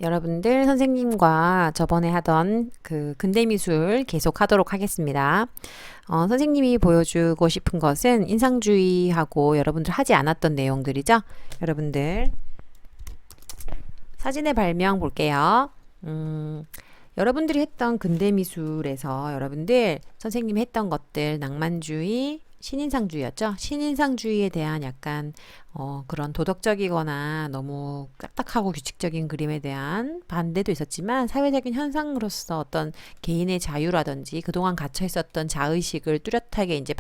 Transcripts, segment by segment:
여러분들 선생님과 저번에 하던 그 근대미술 계속 하도록 하겠습니다. 선생님이 보여주고 싶은 것은 인상주의하고 여러분들 하지 않았던 내용들이죠. 여러분들 사진의 발명 볼게요. 여러분들이 했던 근대미술에서 여러분들 선생님이 했던 것들 낭만주의, 신인상주의였죠. 신인상주의에 대한 약간 그런 도덕적이거나 너무 딱딱하고 규칙적인 그림에 대한 반대도 있었지만 사회적인 현상으로서 어떤 개인의 자유라든지 그동안 갇혀 있었던 자의식을 뚜렷하게 이제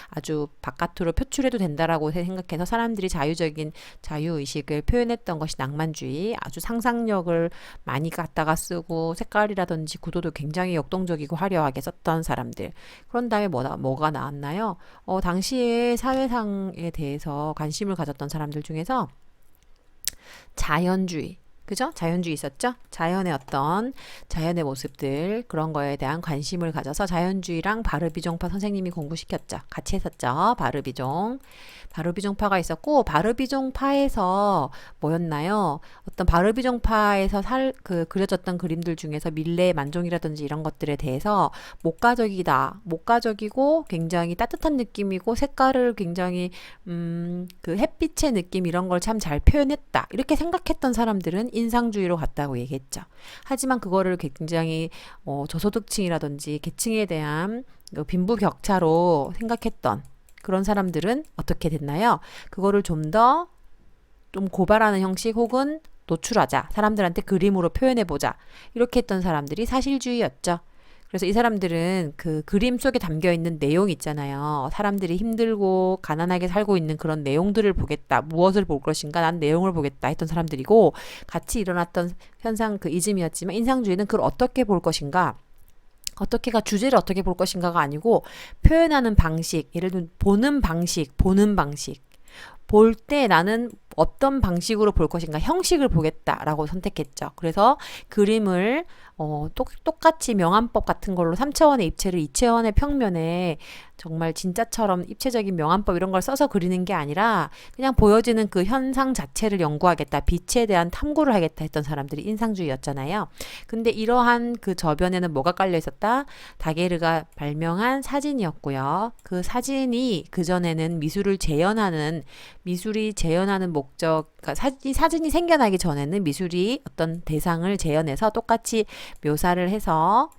아주 바깥으로 표출해도 된다라고 생각해서 사람들이 자유적인 자유의식을 표현했던 것이 낭만주의. 아주 상상력을 많이 갖다가 쓰고 색깔이라든지 구도도 굉장히 역동적이고 화려하게 썼던 사람들. 그런 다음에 뭐가 나왔나요? 당시에 사회상에 대해서 관심을 가졌던 사람들 중에서 자연주의, 그죠? 자연주의 있었죠? 자연의 모습들, 그런 거에 대한 관심을 가져서 자연주의랑 바르비종파 선생님이 공부시켰죠. 같이 했었죠. 바르비종파가 있었고, 바르비종파에서 뭐였나요? 어떤 바르비종파에서 그려졌던 그림들 중에서 밀레 만종이라든지 이런 것들에 대해서 목가적이고 굉장히 따뜻한 느낌이고 색깔을 굉장히 그 햇빛의 느낌 이런 걸 참 잘 표현했다. 이렇게 생각했던 사람들은 인상주의로 갔다고 얘기했죠. 하지만 그거를 굉장히 저소득층이라든지 계층에 대한 빈부격차로 생각했던 그런 사람들은 어떻게 됐나요? 그거를 좀 고발하는 형식 혹은 노출하자. 사람들한테 그림으로 표현해보자. 이렇게 했던 사람들이 사실주의였죠. 그래서 이 사람들은 그 그림 속에 담겨 있는 내용 있잖아요. 사람들이 힘들고 가난하게 살고 있는 그런 내용들을 보겠다. 무엇을 볼 것인가? 난 내용을 보겠다 했던 사람들이고 같이 일어났던 현상 그 이즘이었지만 인상주의는 그걸 어떻게 볼 것인가? 주제를 어떻게 볼 것인가가 아니고 표현하는 방식, 예를 들면 보는 방식. 볼 때 나는 어떤 방식으로 볼 것인가 형식을 보겠다라고 선택했죠. 그래서 그림을 똑같이 명암법 같은 걸로 3차원의 입체를 2차원의 평면에 정말 진짜처럼 입체적인 명암법 이런 걸 써서 그리는 게 아니라 그냥 보여지는 그 현상 자체를 연구하겠다. 빛에 대한 탐구를 하겠다 했던 사람들이 인상주의였잖아요. 근데 이러한 그 저변에는 뭐가 깔려 있었다? 다게르가 발명한 사진이었고요. 그 사진이 그전에는 미술이 재현하는 목적, 그러니까 사진이 생겨나기 전에는 미술이 어떤 대상을 재현해서 똑같이 묘사를 해서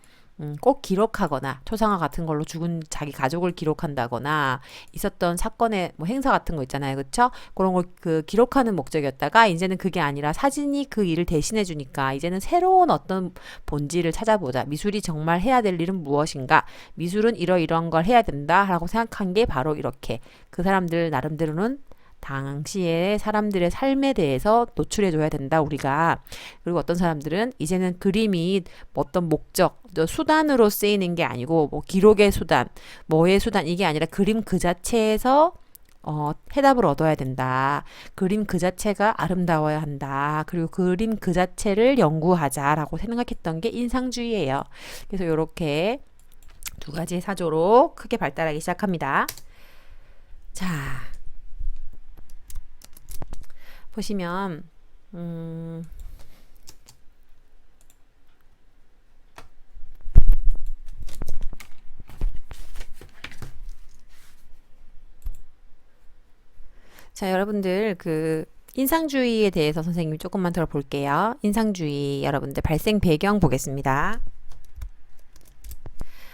꼭 기록하거나 초상화 같은 걸로 죽은 자기 가족을 기록한다거나 있었던 사건의 뭐 행사 같은 거 있잖아요. 그쵸? 그런 걸 그 기록하는 목적이었다가 이제는 그게 아니라 사진이 그 일을 대신해 주니까 이제는 새로운 어떤 본질을 찾아보자. 미술이 정말 해야 될 일은 무엇인가? 미술은 이러이러한 걸 해야 된다라고 생각한 게 바로 이렇게 그 사람들 나름대로는 당시에 사람들의 삶에 대해서 노출해줘야 된다, 우리가. 그리고 어떤 사람들은 이제는 그림이 어떤 목적, 수단으로 쓰이는 게 아니고, 뭐, 기록의 수단, 뭐의 수단, 이게 아니라 그림 그 자체에서 해답을 얻어야 된다. 그림 그 자체가 아름다워야 한다. 그리고 그림 그 자체를 연구하자라고 생각했던 게 인상주의예요. 그래서 이렇게 두 가지 사조로 크게 발달하기 시작합니다. 자, 보시면 자, 여러분들 그 인상주의에 대해서 선생님이 조금만 들어볼게요. 인상주의 여러분들 발생 배경 보겠습니다.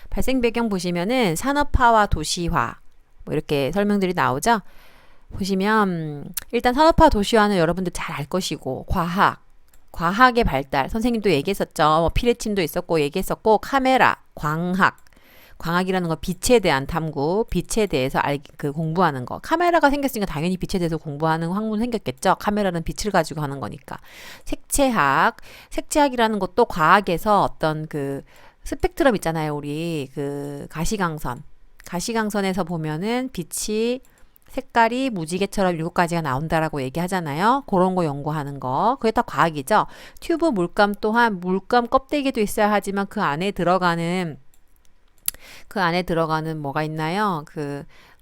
발생 배경 보시면은 산업화와 도시화 뭐 이렇게 설명들이 나오죠. 보시면 일단 산업화 도시화는 여러분들 잘 알 것이고 과학의 발달 선생님도 얘기했었죠. 뭐 피레침도 있었고 얘기했었고 카메라, 광학이라는 거 빛에 대한 탐구, 빛에 대해서 공부하는 거. 카메라가 생겼으니까 당연히 빛에 대해서 공부하는 학문이 생겼겠죠. 카메라는 빛을 가지고 하는 거니까. 색채학이라는 것도 과학에서 어떤 그 스펙트럼 있잖아요. 우리 그 가시광선에서 보면은 빛이 색깔이 무지개처럼 7가지가 나온다라고 얘기하잖아요. 그런 거 연구하는 거. 그게 다 과학이죠. 튜브 물감 또한 물감 껍데기도 있어야 하지만 그 안에 들어가는 뭐가 있나요?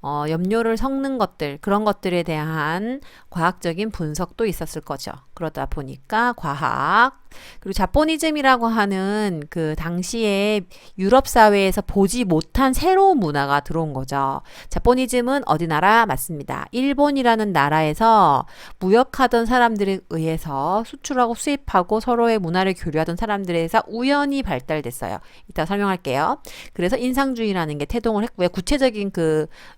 염료를 섞는 것들, 그런 것들에 대한 과학적인 분석도 있었을 거죠. 그러다 보니까 과학, 그리고 자포니즘이라고 하는 그 당시에 유럽 사회에서 보지 못한 새로운 문화가 들어온 거죠. 자포니즘은 어디 나라? 맞습니다. 일본이라는 나라에서 무역하던 사람들에 의해서 수출하고 수입하고 서로의 문화를 교류하던 사람들에 의해서 우연히 발달됐어요. 이따 설명할게요. 그래서 인상주의라는 게 태동을 했고요. 구체적인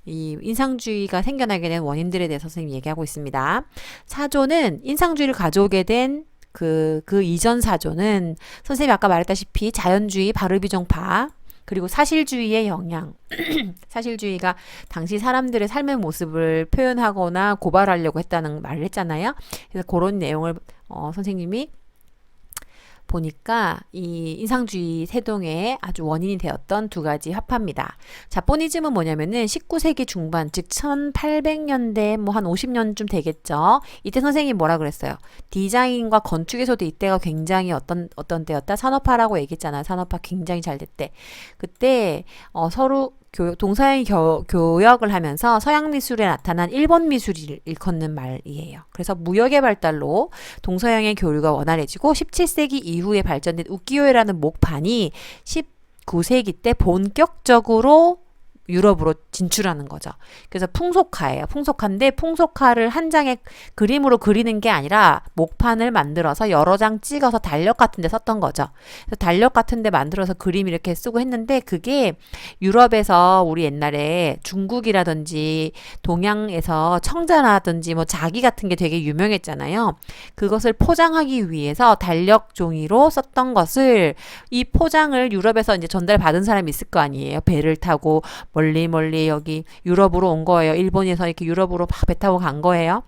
이 인상주의가 생겨나게 된 원인들에 대해서 선생님이 얘기하고 있습니다. 사조는 인상주의를 가져오게 된 그 이전 사조는 선생님이 아까 말했다시피 자연주의, 바르비종파, 그리고 사실주의의 영향. 사실주의가 당시 사람들의 삶의 모습을 표현하거나 고발하려고 했다는 말을 했잖아요. 그래서 그런 내용을 선생님이 보니까 이 인상주의 세동의 아주 원인이 되었던 두 가지 화파입니다. 자포니즘은 뭐냐면은 19세기 중반, 즉 1800년대 뭐 한 50년쯤 되겠죠. 이때 선생님이 뭐라 그랬어요? 디자인과 건축에서도 이때가 굉장히 어떤 때였다? 산업화라고 얘기했잖아요. 산업화 굉장히 잘 됐대. 그때 서로 동서양 교역을 하면서 서양 미술에 나타난 일본 미술을 일컫는 말이에요. 그래서 무역의 발달로 동서양의 교류가 원활해지고 17세기 이후에 발전된 우키요에라는 목판이 19세기 때 본격적으로 유럽으로 진출하는 거죠. 그래서 풍속화예요. 풍속화인데 풍속화를 한 장의 그림으로 그리는 게 아니라 목판을 만들어서 여러 장 찍어서 달력 같은 데 썼던 거죠. 그래서 달력 같은 데 만들어서 그림 이렇게 쓰고 했는데 그게 유럽에서 우리 옛날에 중국이라든지 동양에서 청자라든지 뭐 자기 같은 게 되게 유명했잖아요. 그것을 포장하기 위해서 달력 종이로 썼던 것을 이 포장을 유럽에서 이제 전달받은 사람이 있을 거 아니에요. 배를 타고 멀리 여기 유럽으로 온 거예요. 일본에서 이렇게 유럽으로 막 배 타고 간 거예요.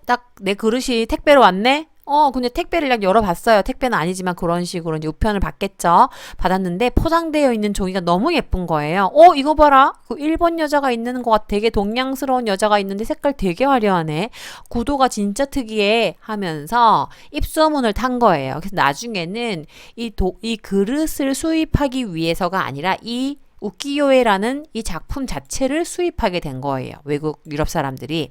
딱 내 그릇이 택배로 왔네? 근데 택배를 그냥 열어봤어요. 택배는 아니지만 그런 식으로 이제 우편을 받겠죠. 받았는데 포장되어 있는 종이가 너무 예쁜 거예요. 이거 봐라. 그 일본 여자가 있는 것 같아. 되게 동양스러운 여자가 있는데 색깔 되게 화려하네. 구도가 진짜 특이해. 하면서 입소문을 탄 거예요. 그래서 나중에는 이 그릇을 수입하기 위해서가 아니라 이 우키요에라는 이 작품 자체를 수입하게 된 거예요. 외국 유럽 사람들이.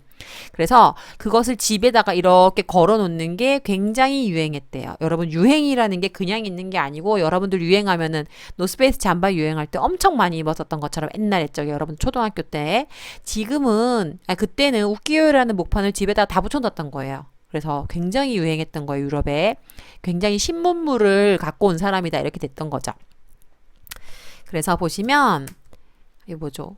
그래서 그것을 집에다가 이렇게 걸어 놓는 게 굉장히 유행했대요. 여러분 유행이라는 게 그냥 있는 게 아니고 여러분들 유행하면은 노스페이스 잠바 유행할 때 엄청 많이 입었었던 것처럼 옛날 옛적에 여러분 초등학교 때 그때는 우키요에라는 목판을 집에다가 다 붙여놨던 거예요. 그래서 굉장히 유행했던 거예요. 유럽에. 굉장히 신문물을 갖고 온 사람이다 이렇게 됐던 거죠. 그래서 보시면 이거 뭐죠?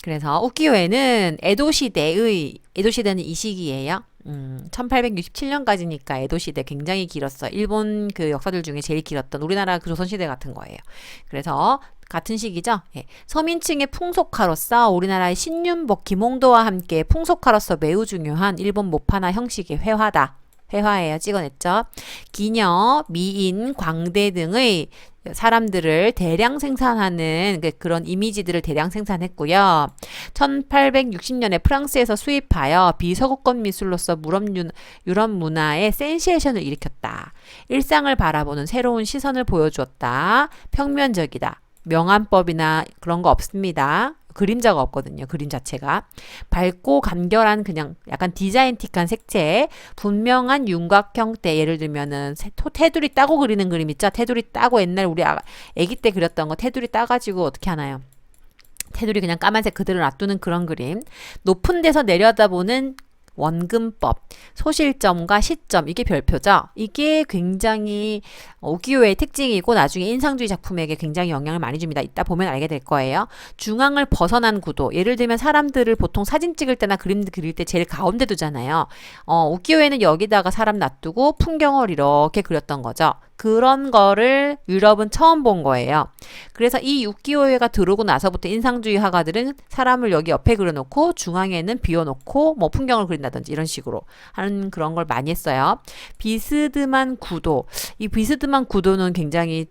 그래서 우키요에는 에도시대는 이 시기예요. 1867년까지니까 에도시대 굉장히 길었어요. 일본 그 역사들 중에 제일 길었던 우리나라 그 조선시대 같은 거예요. 그래서 같은 시기죠. 예. 서민층의 풍속화로서 우리나라의 신윤복, 김홍도와 함께 풍속화로서 매우 중요한 일본 모파나 형식의 회화예요. 찍어냈죠. 기녀, 미인, 광대 등의 사람들을 대량 생산하는 그런 이미지들을 대량 생산했고요. 1860년에 프랑스에서 수입하여 비서구권 미술로서 유럽 문화의 센세이션을 일으켰다. 일상을 바라보는 새로운 시선을 보여주었다. 평면적이다. 명암법이나 그런 거 없습니다. 그림자가 없거든요. 그림 자체가. 밝고 간결한 그냥 약간 디자인틱한 색채, 분명한 윤곽형태, 예를 들면은 테두리 따고 그리는 그림 있죠? 테두리 따고 옛날 우리 아기 때 그렸던 거 테두리 따가지고 어떻게 하나요? 테두리 그냥 까만색 그대로 놔두는 그런 그림. 높은 데서 내려다보는 원근법, 소실점과 시점, 이게 별표죠. 이게 굉장히 우키요의 특징이고 나중에 인상주의 작품에게 굉장히 영향을 많이 줍니다. 이따 보면 알게 될 거예요. 중앙을 벗어난 구도, 예를 들면 사람들을 보통 사진 찍을 때나 그림 그릴 때 제일 가운데 두잖아요. 우키요에는 여기다가 사람 놔두고 풍경을 이렇게 그렸던 거죠. 그런 거를 유럽은 처음 본 거예요. 그래서 이 우키요에가 들어오고 나서부터 인상주의 화가들은 사람을 여기 옆에 그려놓고 중앙에는 비워놓고 뭐 풍경을 그린다든지 이런 식으로 하는 그런 걸 많이 했어요. 비스듬한 구도. 이 비스듬한 구도는 굉장히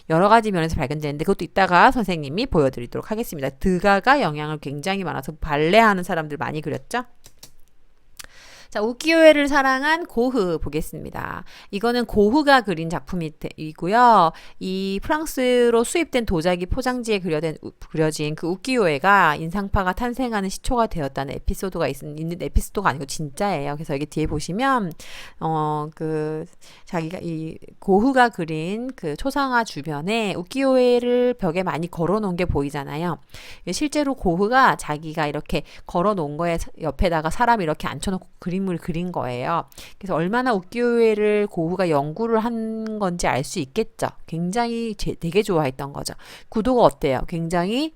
여러 가지 면에서 발견되는데 그것도 이따가 선생님이 보여드리도록 하겠습니다. 드가가 영향을 굉장히 많아서 발레하는 사람들 많이 그렸죠. 자, 우키요에를 사랑한 고흐 보겠습니다. 이거는 고흐가 그린 작품이고요. 이 프랑스로 수입된 도자기 포장지에 그려진 그 우키요에가 인상파가 탄생하는 시초가 되었다는 에피소드가 있는 에피소드가 아니고 진짜예요. 그래서 여기 뒤에 보시면 자기가 이 고흐가 그린 그 초상화 주변에 우키요에를 벽에 많이 걸어 놓은 게 보이잖아요. 실제로 고흐가 자기가 이렇게 걸어 놓은 거에 옆에다가 사람 이렇게 앉혀놓고 그림을 그린 거예요. 그래서 얼마나 우키요에를 고흐가 연구를 한 건지 알 수 있겠죠. 굉장히 되게 좋아했던 거죠. 구도가 어때요? 굉장히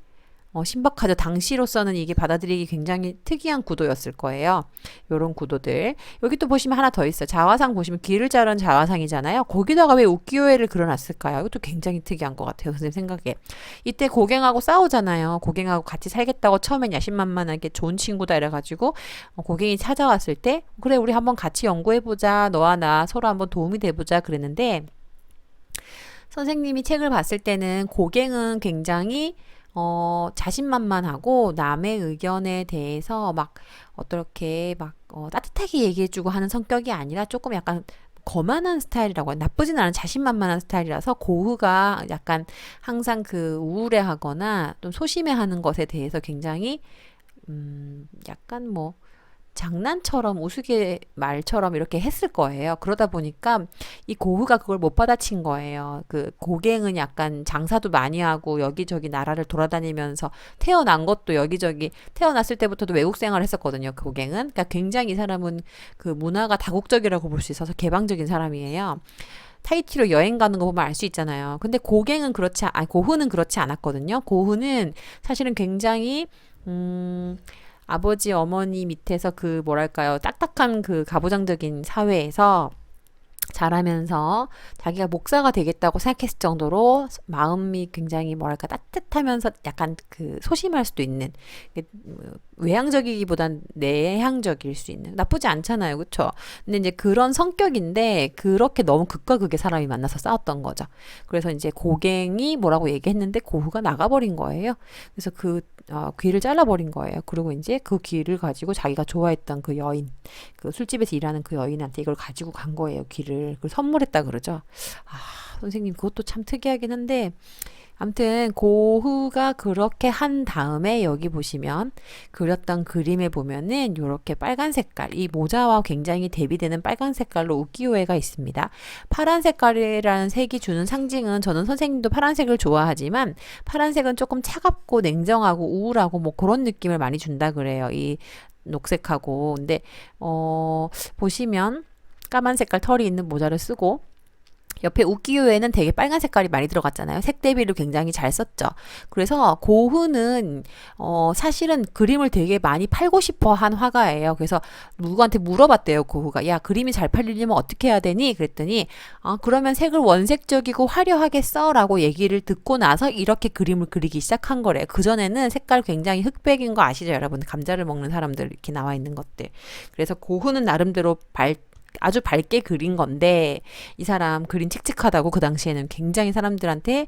신박하죠. 당시로서는 이게 받아들이기 굉장히 특이한 구도였을 거예요. 요런 구도들. 여기 또 보시면 하나 더 있어요. 자화상 보시면 귀를 자른 자화상이잖아요. 거기다가 왜 우키요에를 그려놨을까요? 이것도 굉장히 특이한 것 같아요. 선생님 생각에. 이때 고갱하고 싸우잖아요. 고갱하고 같이 살겠다고 처음엔 야심만만하게 좋은 친구다 이래가지고 고갱이 찾아왔을 때 그래 우리 한번 같이 연구해보자. 너와 나 서로 한번 도움이 돼보자 그랬는데 선생님이 책을 봤을 때는 고갱은 굉장히 자신만만하고 남의 의견에 대해서 막 어떻게 막 따뜻하게 얘기해주고 하는 성격이 아니라 조금 약간 거만한 스타일이라고 해요. 나쁘진 않은 자신만만한 스타일이라서 고흐가 약간 항상 그 우울해하거나 좀 소심해하는 것에 대해서 굉장히 약간 뭐 장난처럼 우스갯말처럼 이렇게 했을 거예요. 그러다 보니까 이 고흐가 그걸 못 받아친 거예요. 그 고갱은 약간 장사도 많이 하고 여기저기 나라를 돌아다니면서 태어난 것도 여기저기 태어났을 때부터도 외국 생활을 했었거든요. 그 고갱은. 그러니까 굉장히 이 사람은 그 문화가 다국적이라고 볼 수 있어서 개방적인 사람이에요. 타히티로 여행 가는 거 보면 알 수 있잖아요. 근데 고흐는 그렇지 않았거든요. 고흐는 사실은 굉장히 아버지 어머니 밑에서 그 뭐랄까요 딱딱한 그 가부장적인 사회에서 자라면서 자기가 목사가 되겠다고 생각했을 정도로 마음이 굉장히 뭐랄까 따뜻하면서 약간 그 소심할 수도 있는 외향적이기보단 내향적일 수 있는 나쁘지 않잖아요. 그쵸? 근데 이제 그런 성격인데 그렇게 너무 극과 극의 사람이 만나서 싸웠던 거죠. 그래서 이제 고갱이 뭐라고 얘기했는데 고흐가 나가버린 거예요. 그래서 귀를 잘라버린 거예요. 그리고 이제 그 귀를 가지고 자기가 좋아했던 그 여인, 그 술집에서 일하는 그 여인한테 이걸 가지고 간 거예요. 귀를. 그걸 선물했다 그러죠. 선생님 그것도 참 특이하긴 한데 아무튼 고흐가 그렇게 한 다음에 여기 보시면 그렸던 그림에 보면은 이렇게 빨간 색깔, 이 모자와 굉장히 대비되는 빨간 색깔로 우키요에가 있습니다. 파란 색깔이라는 색이 주는 상징은 저는 선생님도 파란색을 좋아하지만 파란색은 조금 차갑고 냉정하고 우울하고 뭐 그런 느낌을 많이 준다 그래요. 이 녹색하고. 근데 보시면 까만 색깔 털이 있는 모자를 쓰고 옆에 우키요에는 되게 빨간 색깔이 많이 들어갔잖아요. 색 대비를 굉장히 잘 썼죠. 그래서 고흐는 사실은 그림을 되게 많이 팔고 싶어 한 화가예요. 그래서 누구한테 물어봤대요. 고흐가. 야, 그림이 잘 팔리려면 어떻게 해야 되니? 그랬더니 그러면 색을 원색적이고 화려하게 써 라고 얘기를 듣고 나서 이렇게 그림을 그리기 시작한 거래요. 그전에는 색깔 굉장히 흑백인 거 아시죠? 여러분 감자를 먹는 사람들 이렇게 나와 있는 것들. 그래서 고흐는 나름대로 아주 밝게 그린 건데 이 사람 그림 칙칙하다고 그 당시에는 굉장히 사람들한테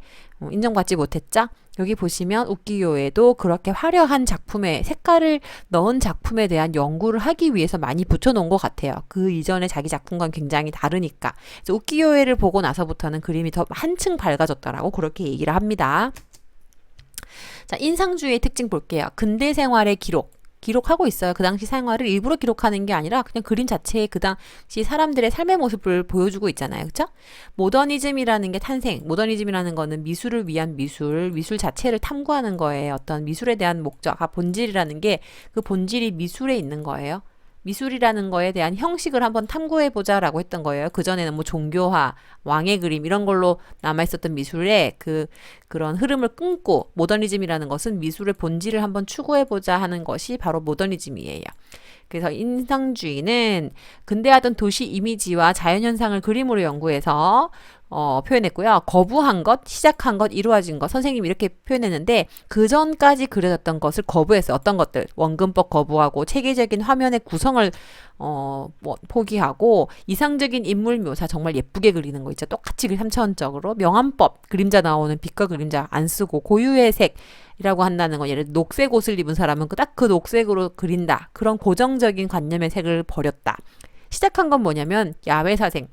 인정받지 못했죠. 여기 보시면 우키요에도 그렇게 화려한 작품에 색깔을 넣은 작품에 대한 연구를 하기 위해서 많이 붙여놓은 것 같아요. 그 이전에 자기 작품과는 굉장히 다르니까. 그래서 우키요에를 보고 나서부터는 그림이 더 한층 밝아졌다라고 그렇게 얘기를 합니다. 자, 인상주의의 특징 볼게요. 근대 생활의 기록하고 있어요. 그 당시 생활을 일부러 기록하는 게 아니라 그냥 그림 자체에 그 당시 사람들의 삶의 모습을 보여주고 있잖아요. 그쵸? 모더니즘이라는 게 모더니즘이라는 거는 미술을 위한 미술 자체를 탐구하는 거예요. 어떤 미술에 대한 목적, 본질이라는 게 그 본질이 미술에 있는 거예요. 미술이라는 거에 대한 형식을 한번 탐구해보자라고 했던 거예요. 그전에는 뭐 종교화, 왕의 그림 이런 걸로 남아있었던 미술의 그런 흐름을 끊고 모더니즘이라는 것은 미술의 본질을 한번 추구해보자 하는 것이 바로 모더니즘이에요. 그래서 인상주의는 근대화된 도시 이미지와 자연현상을 그림으로 연구해서 표현했고요. 거부한 것, 시작한 것, 이루어진 것 선생님이 이렇게 표현했는데 그 전까지 그려졌던 것을 거부했어요. 어떤 것들 원근법 거부하고 체계적인 화면의 구성을 포기하고 이상적인 인물 묘사 정말 예쁘게 그리는 거 있죠. 똑같이 3차원적으로 명암법 그림자 나오는 빛과 그림자 안 쓰고 고유의 색이라고 한다는 건 예를 들어 녹색 옷을 입은 사람은 딱 그 녹색으로 그린다. 그런 고정적인 관념의 색을 버렸다. 시작한 건 뭐냐면 야외사생.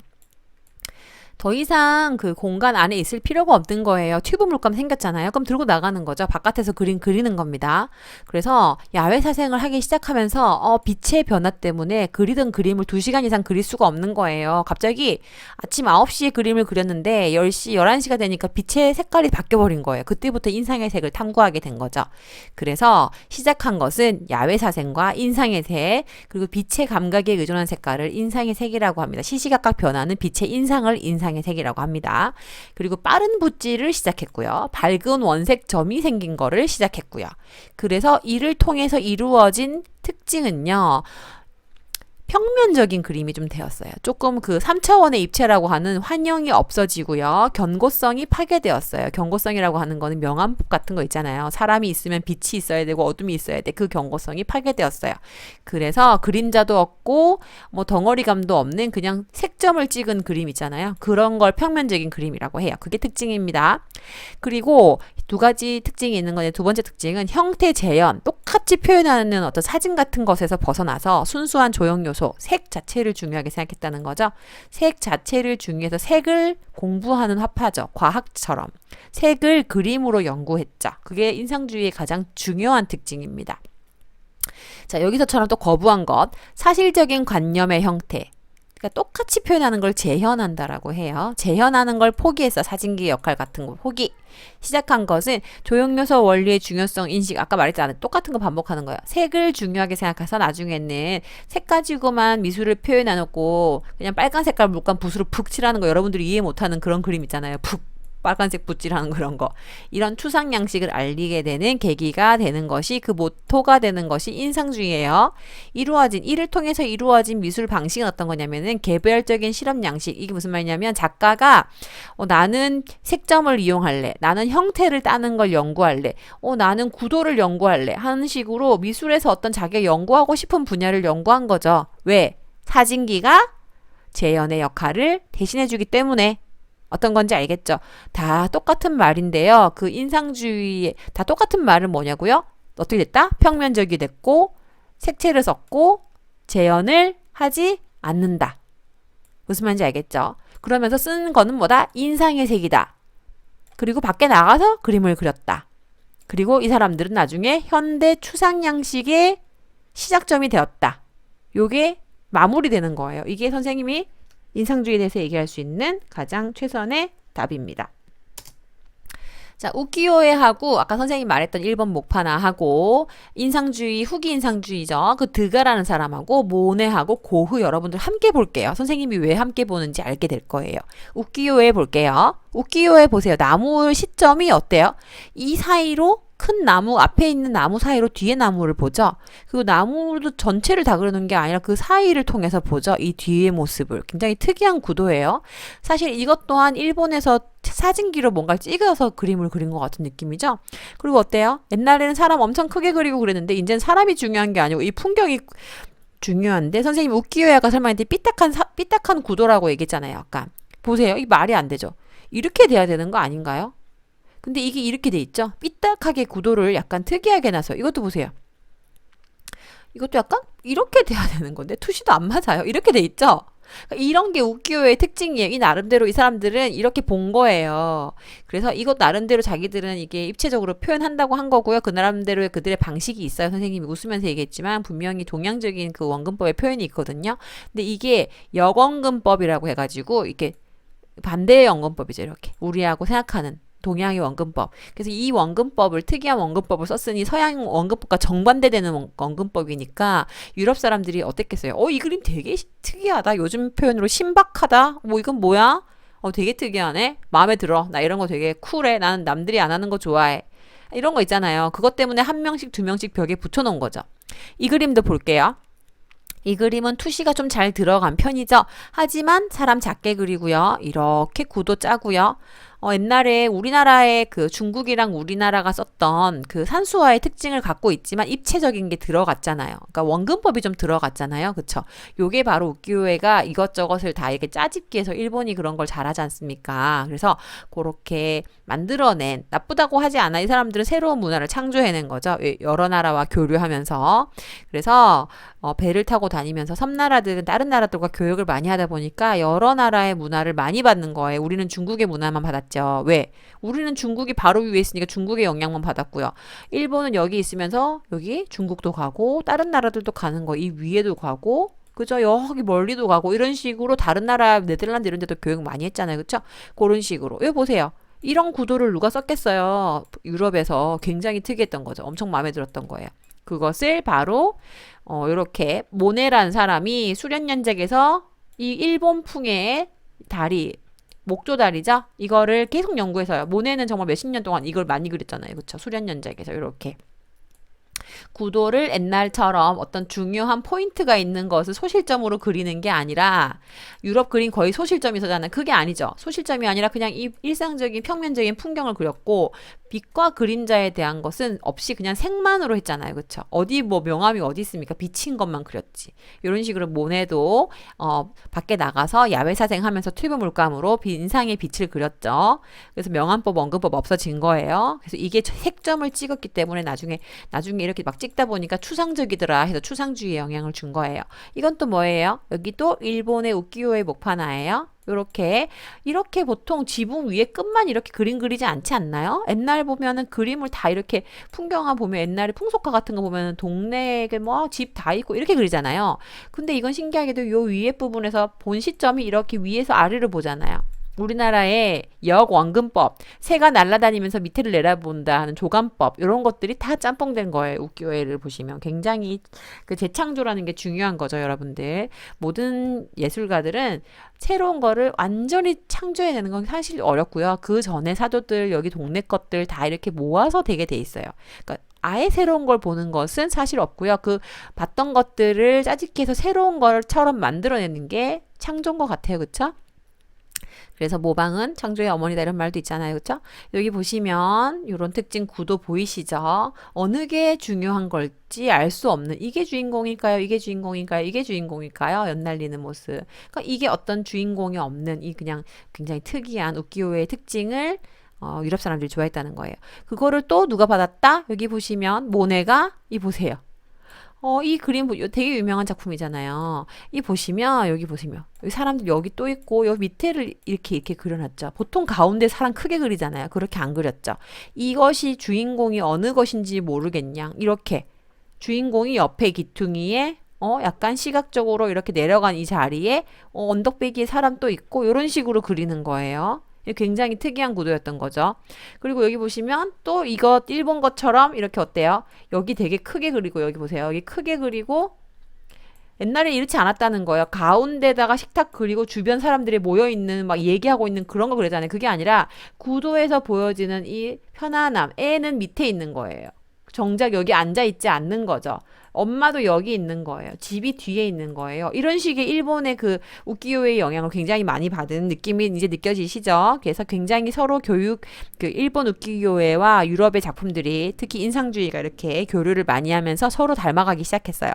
더 이상 그 공간 안에 있을 필요가 없는 거예요. 튜브 물감 생겼잖아요. 그럼 들고 나가는 거죠. 바깥에서 그리는 겁니다. 그래서 야외 사생을 하기 시작하면서 빛의 변화 때문에 그리던 그림을 2시간 이상 그릴 수가 없는 거예요. 갑자기 아침 9시에 그림을 그렸는데 10시, 11시가 되니까 빛의 색깔이 바뀌어버린 거예요. 그때부터 인상의 색을 탐구하게 된 거죠. 그래서 시작한 것은 야외 사생과 인상의 색, 그리고 빛의 감각에 의존한 색깔을 인상의 색이라고 합니다. 시시각각 변하는 빛의 인상을 인상의 색이라고 합니다. 그리고 빠른 붓질을 시작했고요. 밝은 원색 점이 생긴 거를 시작했고요. 그래서 이를 통해서 이루어진 특징은요. 평면적인 그림이 좀 되었어요. 조금 그 3차원의 입체라고 하는 환영이 없어지고요. 견고성이 파괴되었어요. 견고성이라고 하는 거는 명암법 같은 거 있잖아요. 사람이 있으면 빛이 있어야 되고 어둠이 있어야 돼. 그 견고성이 파괴되었어요. 그래서 그림자도 없고 뭐 덩어리감도 없는 그냥 색점을 찍은 그림 있잖아요. 그런 걸 평면적인 그림이라고 해요. 그게 특징입니다. 그리고 2가지 특징이 있는 건데, 2번째 특징은 형태 재현, 똑같이 표현하는 어떤 사진 같은 것에서 벗어나서 순수한 조형 요소, 색 자체를 중요하게 생각했다는 거죠. 색 자체를 중요해서 색을 공부하는 화파죠. 과학처럼 색을 그림으로 연구했죠. 그게 인상주의의 가장 중요한 특징입니다. 자, 여기서처럼 또 거부한 것, 사실적인 관념의 형태. 그러니까 똑같이 표현하는 걸 재현한다라고 해요. 재현하는 걸 포기했어. 사진기 역할 같은 거 포기. 시작한 것은 조형요소 원리의 중요성 인식. 아까 말했잖아요. 똑같은 거 반복하는 거예요. 색을 중요하게 생각해서 나중에는 색 가지고만 미술을 표현해놓고 그냥 빨간 색깔 물감 붓으로 푹 칠하는 거 여러분들이 이해 못하는 그런 그림 있잖아요. 푹 빨간색 붓질하는 그런 거. 이런 추상 양식을 알리게 되는 계기가 되는 것이, 그 모토가 되는 것이 인상주의예요. 이를 통해서 이루어진 미술 방식은 어떤 거냐면은 개별적인 실험 양식. 이게 무슨 말이냐면 작가가 나는 색점을 이용할래. 나는 형태를 따는 걸 연구할래. 나는 구도를 연구할래. 하는 식으로 미술에서 어떤 자기가 연구하고 싶은 분야를 연구한 거죠. 왜? 사진기가 재현의 역할을 대신해주기 때문에. 어떤 건지 알겠죠? 다 똑같은 말인데요. 그 인상주의, 다 똑같은 말은 뭐냐고요? 어떻게 됐다? 평면적이 됐고, 색채를 썼고, 재현을 하지 않는다. 무슨 말인지 알겠죠? 그러면서 쓰는 거는 뭐다? 인상의 색이다. 그리고 밖에 나가서 그림을 그렸다. 그리고 이 사람들은 나중에 현대 추상 양식의 시작점이 되었다. 요게 마무리되는 거예요. 이게 선생님이 인상주의에 대해서 얘기할 수 있는 가장 최선의 답입니다. 자, 우키요에하고 아까 선생님이 말했던 1번 목파나하고 인상주의, 후기 인상주의죠. 그 드가라는 사람하고 모네하고 고흐 여러분들 함께 볼게요. 선생님이 왜 함께 보는지 알게 될 거예요. 우키요에 볼게요. 우키요에 보세요. 나무 시점이 어때요? 이 사이로 큰 나무, 앞에 있는 나무 사이로 뒤에 나무를 보죠. 그리고 나무도 전체를 다 그려놓은 게 아니라 그 사이를 통해서 보죠. 이 뒤의 모습을. 굉장히 특이한 구도예요. 사실 이것 또한 일본에서 사진기로 뭔가를 찍어서 그림을 그린 것 같은 느낌이죠. 그리고 어때요? 옛날에는 사람 엄청 크게 그리고 그랬는데 이제는 사람이 중요한 게 아니고 이 풍경이 중요한데, 선생님 우키요야가 설명할 때 삐딱한 구도라고 얘기했잖아요. 아까. 보세요. 이 말이 안 되죠. 이렇게 돼야 되는 거 아닌가요? 근데 이게 이렇게 돼 있죠. 삐딱하게 구도를 약간 특이하게 놔서. 이것도 보세요. 이것도 약간 이렇게 돼야 되는 건데 투시도 안 맞아요. 이렇게 돼 있죠. 그러니까 이런 게 우키요의 특징이에요. 이 나름대로 이 사람들은 이렇게 본 거예요. 그래서 이것 나름대로 자기들은 이게 입체적으로 표현한다고 한 거고요. 그 나름대로의 그들의 방식이 있어요. 선생님이 웃으면서 얘기했지만 분명히 동양적인 그 원근법의 표현이 있거든요. 근데 이게 역원근법이라고 해가지고 이렇게 반대의 원근법이죠. 이렇게 우리하고 생각하는 동양의 원근법. 그래서 이 원근법을, 특이한 원근법을 썼으니 서양 원근법과 정반대되는 원근법이니까 유럽 사람들이 어땠겠어요? 이 그림 되게 특이하다. 요즘 표현으로 신박하다. 뭐 이건 뭐야? 되게 특이하네. 마음에 들어. 나 이런 거 되게 쿨해. 나는 남들이 안 하는 거 좋아해. 이런 거 있잖아요. 그것 때문에 1명씩 2명씩 벽에 붙여놓은 거죠. 이 그림도 볼게요. 이 그림은 투시가 좀 잘 들어간 편이죠. 하지만 사람 작게 그리고요. 이렇게 구도 짜고요. 옛날에 우리나라의 그 중국이랑 우리나라가 썼던 그 산수화의 특징을 갖고 있지만 입체적인 게 들어갔잖아요. 그러니까 원근법이 좀 들어갔잖아요. 그쵸? 요게 바로 우키요-에가 이것저것을 다 이렇게 짜집기 해서 일본이 그런 걸 잘하지 않습니까? 그래서 그렇게 만들어낸, 나쁘다고 하지 않아. 이 사람들은 새로운 문화를 창조해낸 거죠. 여러 나라와 교류하면서. 그래서 배를 타고 다니면서 섬나라들은 다른 나라들과 교역을 많이 하다 보니까 여러 나라의 문화를 많이 받는 거예요. 우리는 중국의 문화만 받았죠. 왜? 우리는 중국이 바로 위에 있으니까 중국의 영향만 받았고요. 일본은 여기 있으면서 여기 중국도 가고 다른 나라들도 가는 거, 이 위에도 가고 그죠? 여기 멀리도 가고 이런 식으로 다른 나라 네덜란드 이런 데도 교육 많이 했잖아요. 그쵸? 그런 식으로. 여기 보세요. 이런 구도를 누가 썼겠어요? 유럽에서 굉장히 특이했던 거죠. 엄청 마음에 들었던 거예요. 그것을 바로 이렇게 모네라는 사람이 수련연작에서 이 일본풍의 다리 목조다리죠? 이거를 계속 연구해서요. 모네는 정말 몇십 년 동안 이걸 많이 그렸잖아요. 그쵸? 수련연작에서 이렇게 구도를 옛날처럼 어떤 중요한 포인트가 있는 것을 소실점으로 그리는 게 아니라 유럽 그림 거의 소실점이 있었잖아요. 그게 아니죠. 소실점이 아니라 그냥 이 일상적인 평면적인 풍경을 그렸고 빛과 그림자에 대한 것은 없이 그냥 색만으로 했잖아요. 그쵸? 어디 뭐 명암이 어디 있습니까? 비친 것만 그렸지. 이런 식으로 모네도 밖에 나가서 야외사생 하면서 튜브 물감으로 인상의 빛을 그렸죠. 그래서 명암법, 원근법 없어진 거예요. 그래서 이게 색점을 찍었기 때문에 나중에 이렇게 막 찍다 보니까 추상적이더라 해서 추상주의에 영향을 준 거예요. 이건 또 뭐예요? 여기 또 일본의 우키요-의 목파나예요. 이렇게 보통 지붕 위에 끝만 이렇게 그림 그리지 않지 않나요? 옛날 보면은 그림을 다 이렇게 풍경화 보면 옛날에 풍속화 같은 거 보면은 동네에 뭐 집 다 있고 이렇게 그리잖아요. 근데 이건 신기하게도 요 위에 부분에서 본 시점이 이렇게 위에서 아래를 보잖아요. 우리나라의 역원근법, 새가 날아다니면서 밑을 내려본다 하는 조감법, 이런 것들이 다 짬뽕된 거예요. 우키요-에를 보시면. 굉장히 그 재창조라는 게 중요한 거죠, 여러분들. 모든 예술가들은 새로운 거를 완전히 창조해내는 건 사실 어렵고요. 그 전에 사조들, 여기 동네 것들 다 이렇게 모아서 되게 돼 있어요. 그러니까 아예 새로운 걸 보는 것은 사실 없고요. 그 봤던 것들을 짜집기 해서 새로운 것처럼 만들어내는 게 창조인 것 같아요. 그쵸? 그래서 모방은 창조의 어머니다 이런 말도 있잖아요. 그쵸? 여기 보시면 이런 특징 구도 보이시죠? 어느 게 중요한 걸지 알 수 없는 이게 주인공일까요? 이게 주인공일까요? 이게 주인공일까요? 연날리는 모습. 그러니까 이게 어떤 주인공이 없는 이 그냥 굉장히 특이한 우키요-의 특징을 유럽 사람들이 좋아했다는 거예요. 그거를 또 누가 받았다? 여기 보시면 모네가 이 보세요. 이 그림 되게 유명한 작품이잖아요. 이 보시면 여기 보시면 여기 사람들 여기 또 있고 여기 밑에를 이렇게 그려놨죠. 보통 가운데 사람 크게 그리잖아요. 그렇게 안 그렸죠. 이것이 주인공이 어느 것인지 모르겠냐. 이렇게 주인공이 옆에 기퉁이에 약간 시각적으로 이렇게 내려간 이 자리에 언덕배기에 사람 또 있고 이런 식으로 그리는 거예요. 굉장히 특이한 구도였던 거죠. 그리고 여기 보시면 또 이거 일본 것처럼 이렇게 어때요? 여기 되게 크게 그리고 여기 보세요. 여기 크게 그리고 옛날에 이렇지 않았다는 거예요. 가운데다가 식탁 그리고 주변 사람들이 모여있는 막 얘기하고 있는 그런 거 그러잖아요. 그게 아니라 구도에서 보여지는 이 편안함. 애는 밑에 있는 거예요. 정작 여기 앉아있지 않는 거죠. 엄마도 여기 있는 거예요. 집이 뒤에 있는 거예요. 이런 식의 일본의 그 우키요-의 영향을 굉장히 많이 받은 느낌이 이제 느껴지시죠? 그래서 굉장히 서로 그 일본 우키요-에와 유럽의 작품들이 특히 인상주의가 이렇게 교류를 많이 하면서 서로 닮아가기 시작했어요.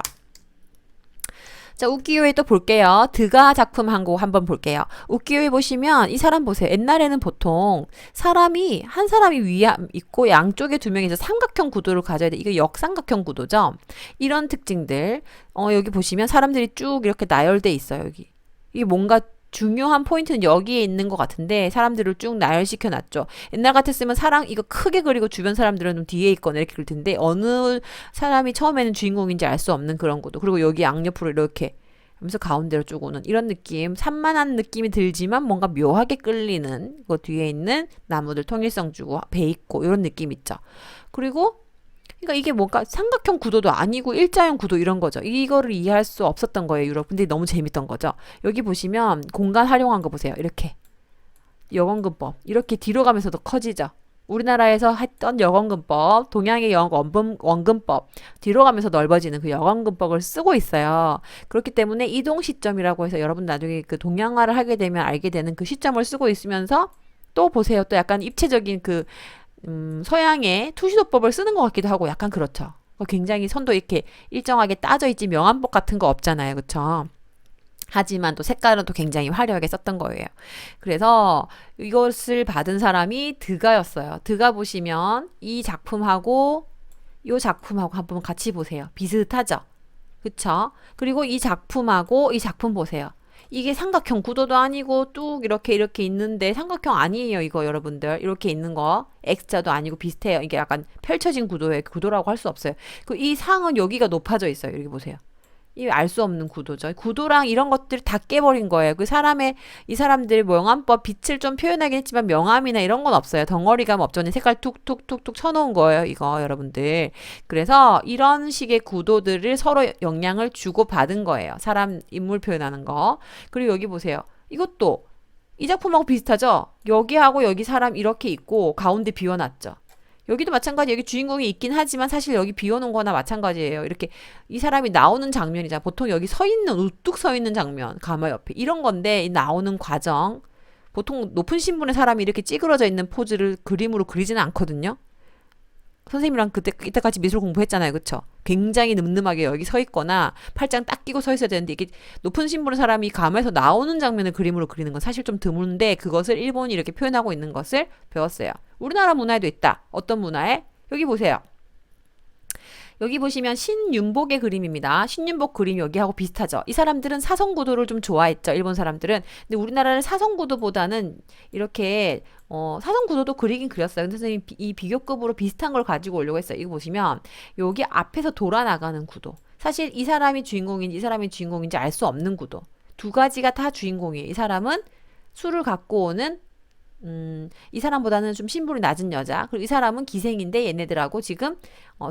자, 우키요-에 또 볼게요. 드가 작품 한 곡 한번 볼게요. 우키요-에 보시면 이 사람 보세요. 옛날에는 보통 한 사람이 위에 있고 양쪽에 두 명이서 삼각형 구도를 가져야 돼. 이거 역삼각형 구도죠. 이런 특징들. 여기 보시면 사람들이 쭉 이렇게 나열돼 있어요. 여기. 이게 뭔가 중요한 포인트는 여기에 있는 것 같은데 사람들을 쭉 나열시켜 놨죠. 옛날 같았으면 이거 크게 그리고 주변 사람들은 좀 뒤에 있거나 이렇게 그릴 텐데 어느 사람이 처음에는 주인공인지 알 수 없는 그런 구도. 그리고 여기 양옆으로 이렇게 하면서 가운데로 쭉 오는 이런 느낌, 산만한 느낌이 들지만 뭔가 묘하게 끌리는 그 뒤에 있는 나무들 통일성 주고 배 있고 이런 느낌 있죠. 그리고 그러니까 이게 뭔가 삼각형 구도도 아니고 일자형 구도 이런 거죠. 이거를 이해할 수 없었던 거예요, 유럽. 근데 너무 재밌던 거죠. 여기 보시면 공간 활용한 거 보세요. 이렇게. 역원근법. 이렇게 뒤로 가면서도 커지죠. 우리나라에서 했던 여건근법, 동양의 원근법, 뒤로 가면서 넓어지는 그 여건근법을 쓰고 있어요. 그렇기 때문에 이동 시점이라고 해서 여러분 나중에 그 동양화를 하게 되면 알게 되는 그 시점을 쓰고 있으면서 또 보세요. 또 약간 입체적인 그 서양의 투시도법을 쓰는 것 같기도 하고 약간 그렇죠. 굉장히 선도 이렇게 일정하게 따져 있지 명암법 같은 거 없잖아요. 그쵸? 하지만 또 색깔은 또 굉장히 화려하게 썼던 거예요. 그래서 이것을 받은 사람이 드가였어요. 드가 보시면 이 작품하고 이 작품하고 한번 같이 보세요. 비슷하죠? 그쵸? 그리고 이 작품하고 이 작품 보세요. 이게 삼각형 구도도 아니고 뚝 이렇게 있는데 삼각형 아니에요. 이거 여러분들 이렇게 있는 거 X자도 아니고 비슷해요. 이게 약간 펼쳐진 구도예요. 구도라고 할 수 없어요. 그 이 상은 여기가 높아져 있어요. 여기 보세요. 이 알 수 없는 구도죠. 구도랑 이런 것들 다 깨버린 거예요. 그 사람의 이 사람들 명암법 빛을 좀 표현하긴 했지만 명암이나 이런 건 없어요. 덩어리감 없죠. 색깔 툭툭툭툭 쳐놓은 거예요. 이거 여러분들. 그래서 이런 식의 구도들을 서로 영향을 주고 받은 거예요. 사람 인물 표현하는 거. 그리고 여기 보세요. 이것도 이 작품하고 비슷하죠? 여기하고 여기 사람 이렇게 있고 가운데 비워놨죠. 여기도 마찬가지 여기 주인공이 있긴 하지만 사실 여기 비워놓은 거나 마찬가지예요. 이렇게 이 사람이 나오는 장면이잖아. 보통 여기 서 있는 우뚝 서 있는 장면 가마 옆에 이런 건데 이 나오는 과정 보통 높은 신분의 사람이 이렇게 찌그러져 있는 포즈를 그림으로 그리지는 않거든요. 선생님이랑 이때까지 미술 공부했잖아요. 그쵸? 굉장히 늠름하게 여기 서 있거나 팔짱 딱 끼고 서 있어야 되는데 이게 높은 신분의 사람이 감에서 나오는 장면을 그림으로 그리는 건 사실 좀 드문데 그것을 일본이 이렇게 표현하고 있는 것을 배웠어요. 우리나라 문화에도 있다. 어떤 문화에? 여기 보세요. 여기 보시면 신윤복의 그림입니다. 신윤복 그림 여기하고 비슷하죠. 이 사람들은 사성구도를 좀 좋아했죠. 일본 사람들은. 근데 우리나라는 사성구도보다는 이렇게 사성구도도 그리긴 그렸어요. 근데 선생님 이 비교급으로 비슷한 걸 가지고 오려고 했어요. 이거 보시면 여기 앞에서 돌아나가는 구도. 사실 이 사람이 주인공인지 이 사람이 주인공인지 알 수 없는 구도. 두 가지가 다 주인공이에요. 이 사람은 술을 갖고 오는 이 사람보다는 좀 신분이 낮은 여자. 그리고 이 사람은 기생인데 얘네들하고 지금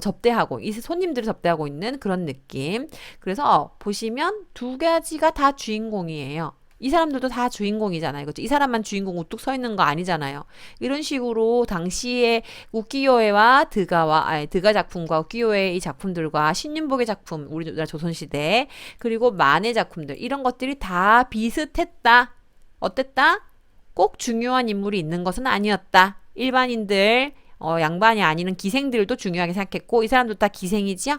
접대하고 이 손님들을 접대하고 있는 그런 느낌. 그래서 보시면 두 가지가 다 주인공이에요. 이 사람들도 다 주인공이잖아요. 그렇죠? 이 사람만 주인공 우뚝 서 있는 거 아니잖아요. 이런 식으로 당시에 우키요에와 드가 작품과 우키요의 이 작품들과 신윤복의 작품, 우리나라 조선시대, 그리고 만의 작품들, 이런 것들이 다 비슷했다. 어땠다? 꼭 중요한 인물이 있는 것은 아니었다. 일반인들, 양반이 아니는 기생들도 중요하게 생각했고, 이 사람도 다 기생이지요?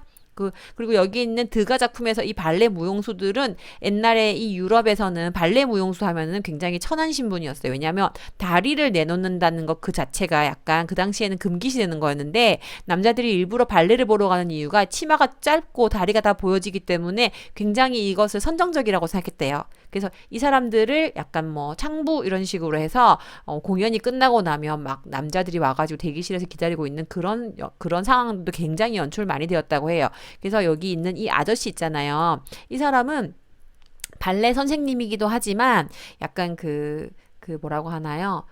그리고 여기 있는 드가 작품에서 이 발레 무용수들은 옛날에 이 유럽에서는 발레 무용수 하면은 굉장히 천한 신분이었어요. 왜냐하면 다리를 내놓는다는 것 그 자체가 약간 그 당시에는 금기시되는 거였는데 남자들이 일부러 발레를 보러 가는 이유가 치마가 짧고 다리가 다 보여지기 때문에 굉장히 이것을 선정적이라고 생각했대요. 그래서 이 사람들을 약간 뭐 창부 이런 식으로 해서 공연이 끝나고 나면 막 남자들이 와가지고 대기실에서 기다리고 있는 그런 상황도 굉장히 연출 많이 되었다고 해요. 그래서 여기 있는 이 아저씨 있잖아요. 이 사람은 발레 선생님이기도 하지만 약간 뭐라고 하나요?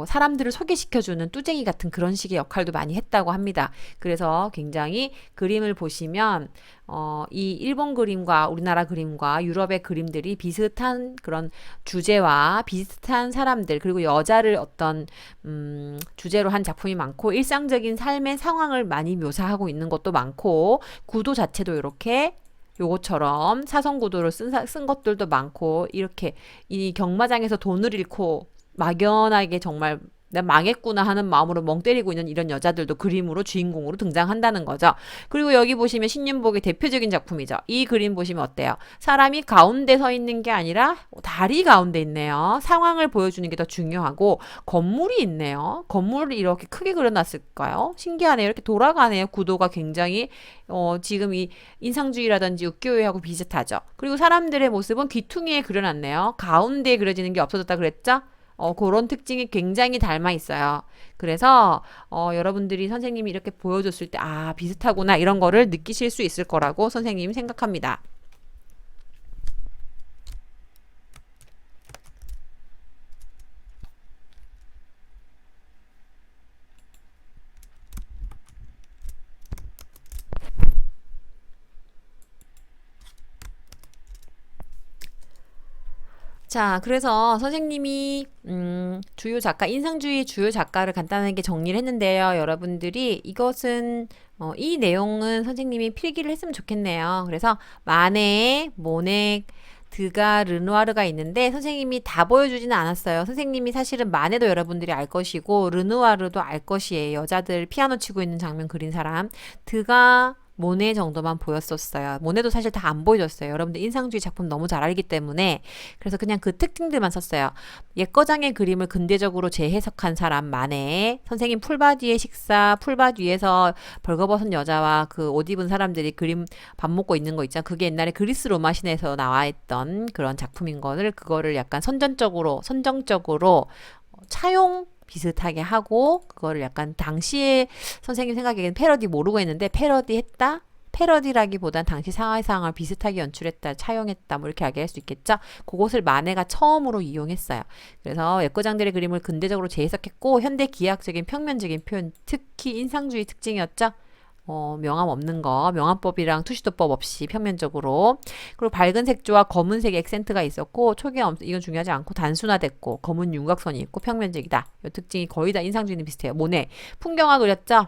사람들을 소개시켜주는 뚜쟁이 같은 그런 식의 역할도 많이 했다고 합니다. 그래서 굉장히 그림을 보시면, 이 일본 그림과 우리나라 그림과 유럽의 그림들이 비슷한 그런 주제와 비슷한 사람들, 그리고 여자를 어떤, 주제로 한 작품이 많고, 일상적인 삶의 상황을 많이 묘사하고 있는 것도 많고, 구도 자체도 이렇게 요거처럼 사성구도를 쓴 것들도 많고, 이렇게 이 경마장에서 돈을 잃고 막연하게 정말 난 망했구나 하는 마음으로 멍 때리고 있는 이런 여자들도 그림으로 주인공으로 등장한다는 거죠. 그리고 여기 보시면 신윤복의 대표적인 작품이죠. 이 그림 보시면 어때요? 사람이 가운데 서 있는 게 아니라 다리 가운데 있네요. 상황을 보여주는 게 더 중요하고 건물이 있네요. 건물을 이렇게 크게 그려놨을까요? 신기하네요. 이렇게 돌아가네요. 구도가 굉장히 지금 이 인상주의라든지 우키요에하고 비슷하죠. 그리고 사람들의 모습은 귀퉁이에 그려놨네요. 가운데에 그려지는 게 없어졌다 그랬죠? 그런 특징이 굉장히 닮아 있어요. 그래서 여러분들이 선생님이 이렇게 보여줬을 때 비슷하구나 이런 거를 느끼실 수 있을 거라고 선생님이 생각합니다. 자, 그래서 선생님이 주요 작가, 인상주의 주요 작가를 간단하게 정리를 했는데요. 여러분들이 이것은 이 내용은 선생님이 필기를 했으면 좋겠네요. 그래서 마네, 모네, 드가, 르누아르가 있는데 선생님이 다 보여주지는 않았어요. 선생님이 사실은 마네도 여러분들이 알 것이고 르누아르도 알 것이에요. 여자들 피아노 치고 있는 장면 그린 사람. 드가 모네 정도만 보였었어요. 모네도 사실 다 안 보여줬어요. 여러분들 인상주의 작품 너무 잘 알기 때문에 그래서 그냥 그 특징들만 썼어요. 옛거장의 그림을 근대적으로 재해석한 사람 마네. 선생님 풀밭 위의 식사, 풀밭 위에서 벌거벗은 여자와 그 옷 입은 사람들이 그림 밥 먹고 있는 거 있잖아. 그게 옛날에 그리스 로마 신에서 나와 있던 그런 작품인 거를 그거를 약간 선정적으로 차용 비슷하게 하고 그거를 약간 당시에 선생님 생각에는 패러디 모르고 했는데 패러디 했다? 패러디라기보단 당시 상황을 비슷하게 연출했다, 차용했다, 뭐 이렇게 이야기할 수 있겠죠. 그것을 마네가 처음으로 이용했어요. 그래서 옛거장들의 그림을 근대적으로 재해석했고 현대 기하학적인 평면적인 표현, 특히 인상주의 특징이었죠. 명암 없는 거, 명암법이랑 투시도법 없이 평면적으로. 그리고 밝은 색조와 검은색 액센트가 있었고, 이건 중요하지 않고 단순화됐고, 검은 윤곽선이 있고 평면적이다. 이 특징이 거의 다 인상주의는 비슷해요. 모네. 풍경화 그렸죠?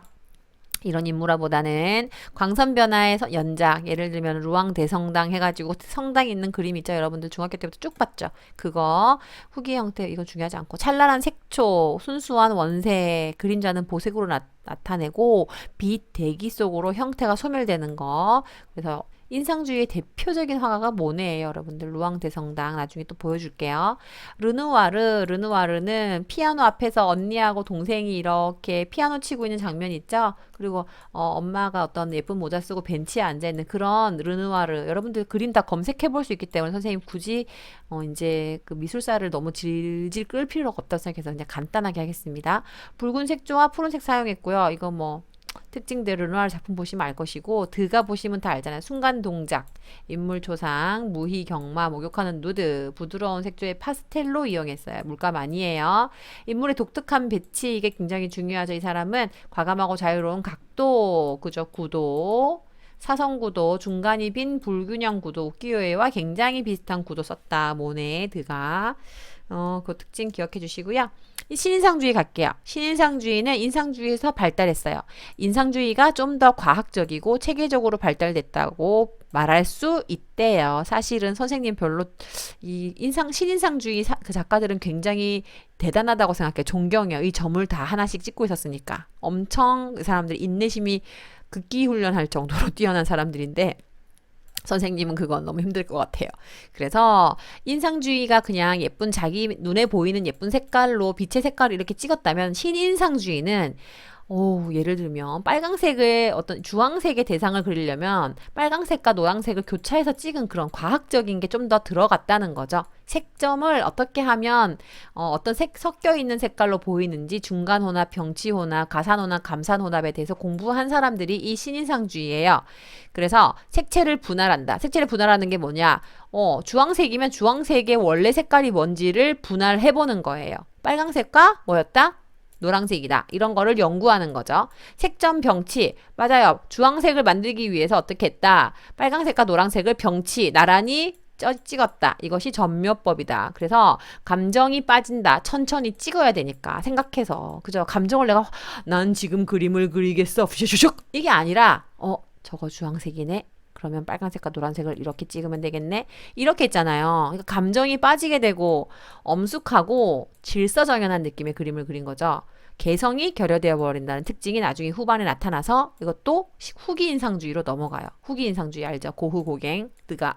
이런 인물화보다는 광선 변화의 연작, 예를 들면 루앙 대성당 해가지고 성당 있는 그림 있죠. 여러분들 중학교 때부터 쭉 봤죠. 그거 후기 형태 이거 중요하지 않고 찬란한 색초, 순수한 원색, 그림자는 보색으로 나타내고 빛 대기 속으로 형태가 소멸되는 거. 그래서 인상주의의 대표적인 화가가 모네예요. 여러분들 루앙 대성당 나중에 또 보여줄게요. 르누아르는 피아노 앞에서 언니하고 동생이 이렇게 피아노 치고 있는 장면 있죠. 그리고 엄마가 어떤 예쁜 모자 쓰고 벤치에 앉아 있는 그런 르누아르. 여러분들 그림 다 검색해 볼 수 있기 때문에 선생님 굳이 이제 그 미술사를 너무 질질 끌 필요가 없다고 생각해서 그냥 간단하게 하겠습니다. 붉은 색조와 푸른색 사용했고요. 이거 뭐 특징들 르누아르 작품 보시면 알 것이고 드가 보시면 다 알잖아요. 순간 동작, 인물 초상, 무희 경마, 목욕하는 누드, 부드러운 색조의 파스텔로 이용했어요. 물감 아니에요. 인물의 독특한 배치 이게 굉장히 중요하죠. 이 사람은 과감하고 자유로운 각도, 그죠? 구도, 사선구도, 중간이 빈 불균형 구도, 우키요에와 굉장히 비슷한 구도 썼다. 모네, 드가. 그 특징 기억해 주시고요. 신인상주의 갈게요. 신인상주의는 인상주의에서 발달했어요. 인상주의가 좀 더 과학적이고 체계적으로 발달됐다고 말할 수 있대요. 사실은 선생님 별로 신인상주의 그 작가들은 굉장히 대단하다고 생각해요. 존경해요. 이 점을 다 하나씩 찍고 있었으니까. 엄청 그 사람들이 인내심이 극기 훈련할 정도로 뛰어난 사람들인데 선생님은 그건 너무 힘들 것 같아요. 그래서 인상주의가 그냥 예쁜 자기 눈에 보이는 예쁜 색깔로 빛의 색깔을 이렇게 찍었다면 신인상주의는 예를 들면 빨강색을 어떤 주황색의 대상을 그리려면 빨강색과 노란색을 교차해서 찍은 그런 과학적인 게 좀 더 들어갔다는 거죠. 색점을 어떻게 하면 어떤 색 섞여 있는 색깔로 보이는지 중간혼합, 병치혼합, 가산혼합, 감산혼합에 대해서 공부한 사람들이 이 신인상주의예요. 그래서 색채를 분할한다. 색채를 분할하는 게 뭐냐? 주황색이면 주황색의 원래 색깔이 뭔지를 분할해보는 거예요. 빨강색과 뭐였다? 노란색이다. 이런 거를 연구하는 거죠. 색점 병치. 맞아요. 주황색을 만들기 위해서 어떻게 했다. 빨강색과 노란색을 병치. 나란히 찍었다. 이것이 전묘법이다. 그래서 감정이 빠진다. 천천히 찍어야 되니까 생각해서. 그죠? 감정을 난 지금 그림을 그리겠어. 슈슉 이게 아니라 저거 주황색이네. 그러면 빨간색과 노란색을 이렇게 찍으면 되겠네. 이렇게 했잖아요. 그러니까 감정이 빠지게 되고 엄숙하고 질서정연한 느낌의 그림을 그린 거죠. 개성이 결여되어 버린다는 특징이 나중에 후반에 나타나서 이것도 후기 인상주의로 넘어가요. 후기 인상주의 알죠? 고후고갱, 드가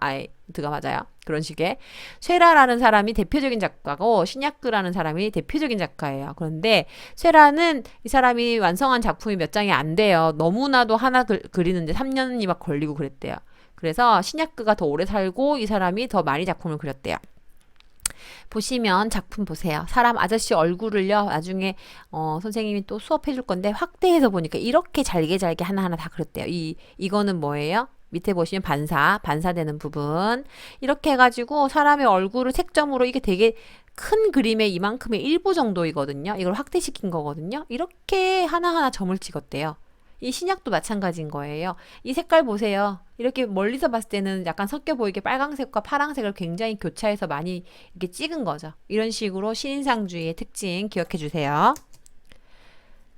맞아요. 그런 식의 쇠라라는 사람이 대표적인 작가고 신야크라는 사람이 대표적인 작가예요. 그런데 쇠라는 이 사람이 완성한 작품이 몇 장이 안 돼요. 너무나도 하나 그리는데 3년이 막 걸리고 그랬대요. 그래서 신야크가 더 오래 살고 이 사람이 더 많이 작품을 그렸대요. 보시면 작품 보세요. 사람 아저씨 얼굴을요. 나중에 선생님이 또 수업해 줄 건데 확대해서 보니까 이렇게 잘게 하나하나 다 그렸대요. 이거는 뭐예요? 밑에 보시면 반사되는 부분. 이렇게 해가지고 사람의 얼굴을 색점으로 이게 되게 큰 그림의 이만큼의 일부 정도이거든요. 이걸 확대시킨 거거든요. 이렇게 하나하나 점을 찍었대요. 이 신약도 마찬가지인 거예요. 이 색깔 보세요. 이렇게 멀리서 봤을 때는 약간 섞여 보이게 빨강색과 파랑색을 굉장히 교차해서 많이 이렇게 찍은 거죠. 이런 식으로 신인상주의의 특징 기억해 주세요.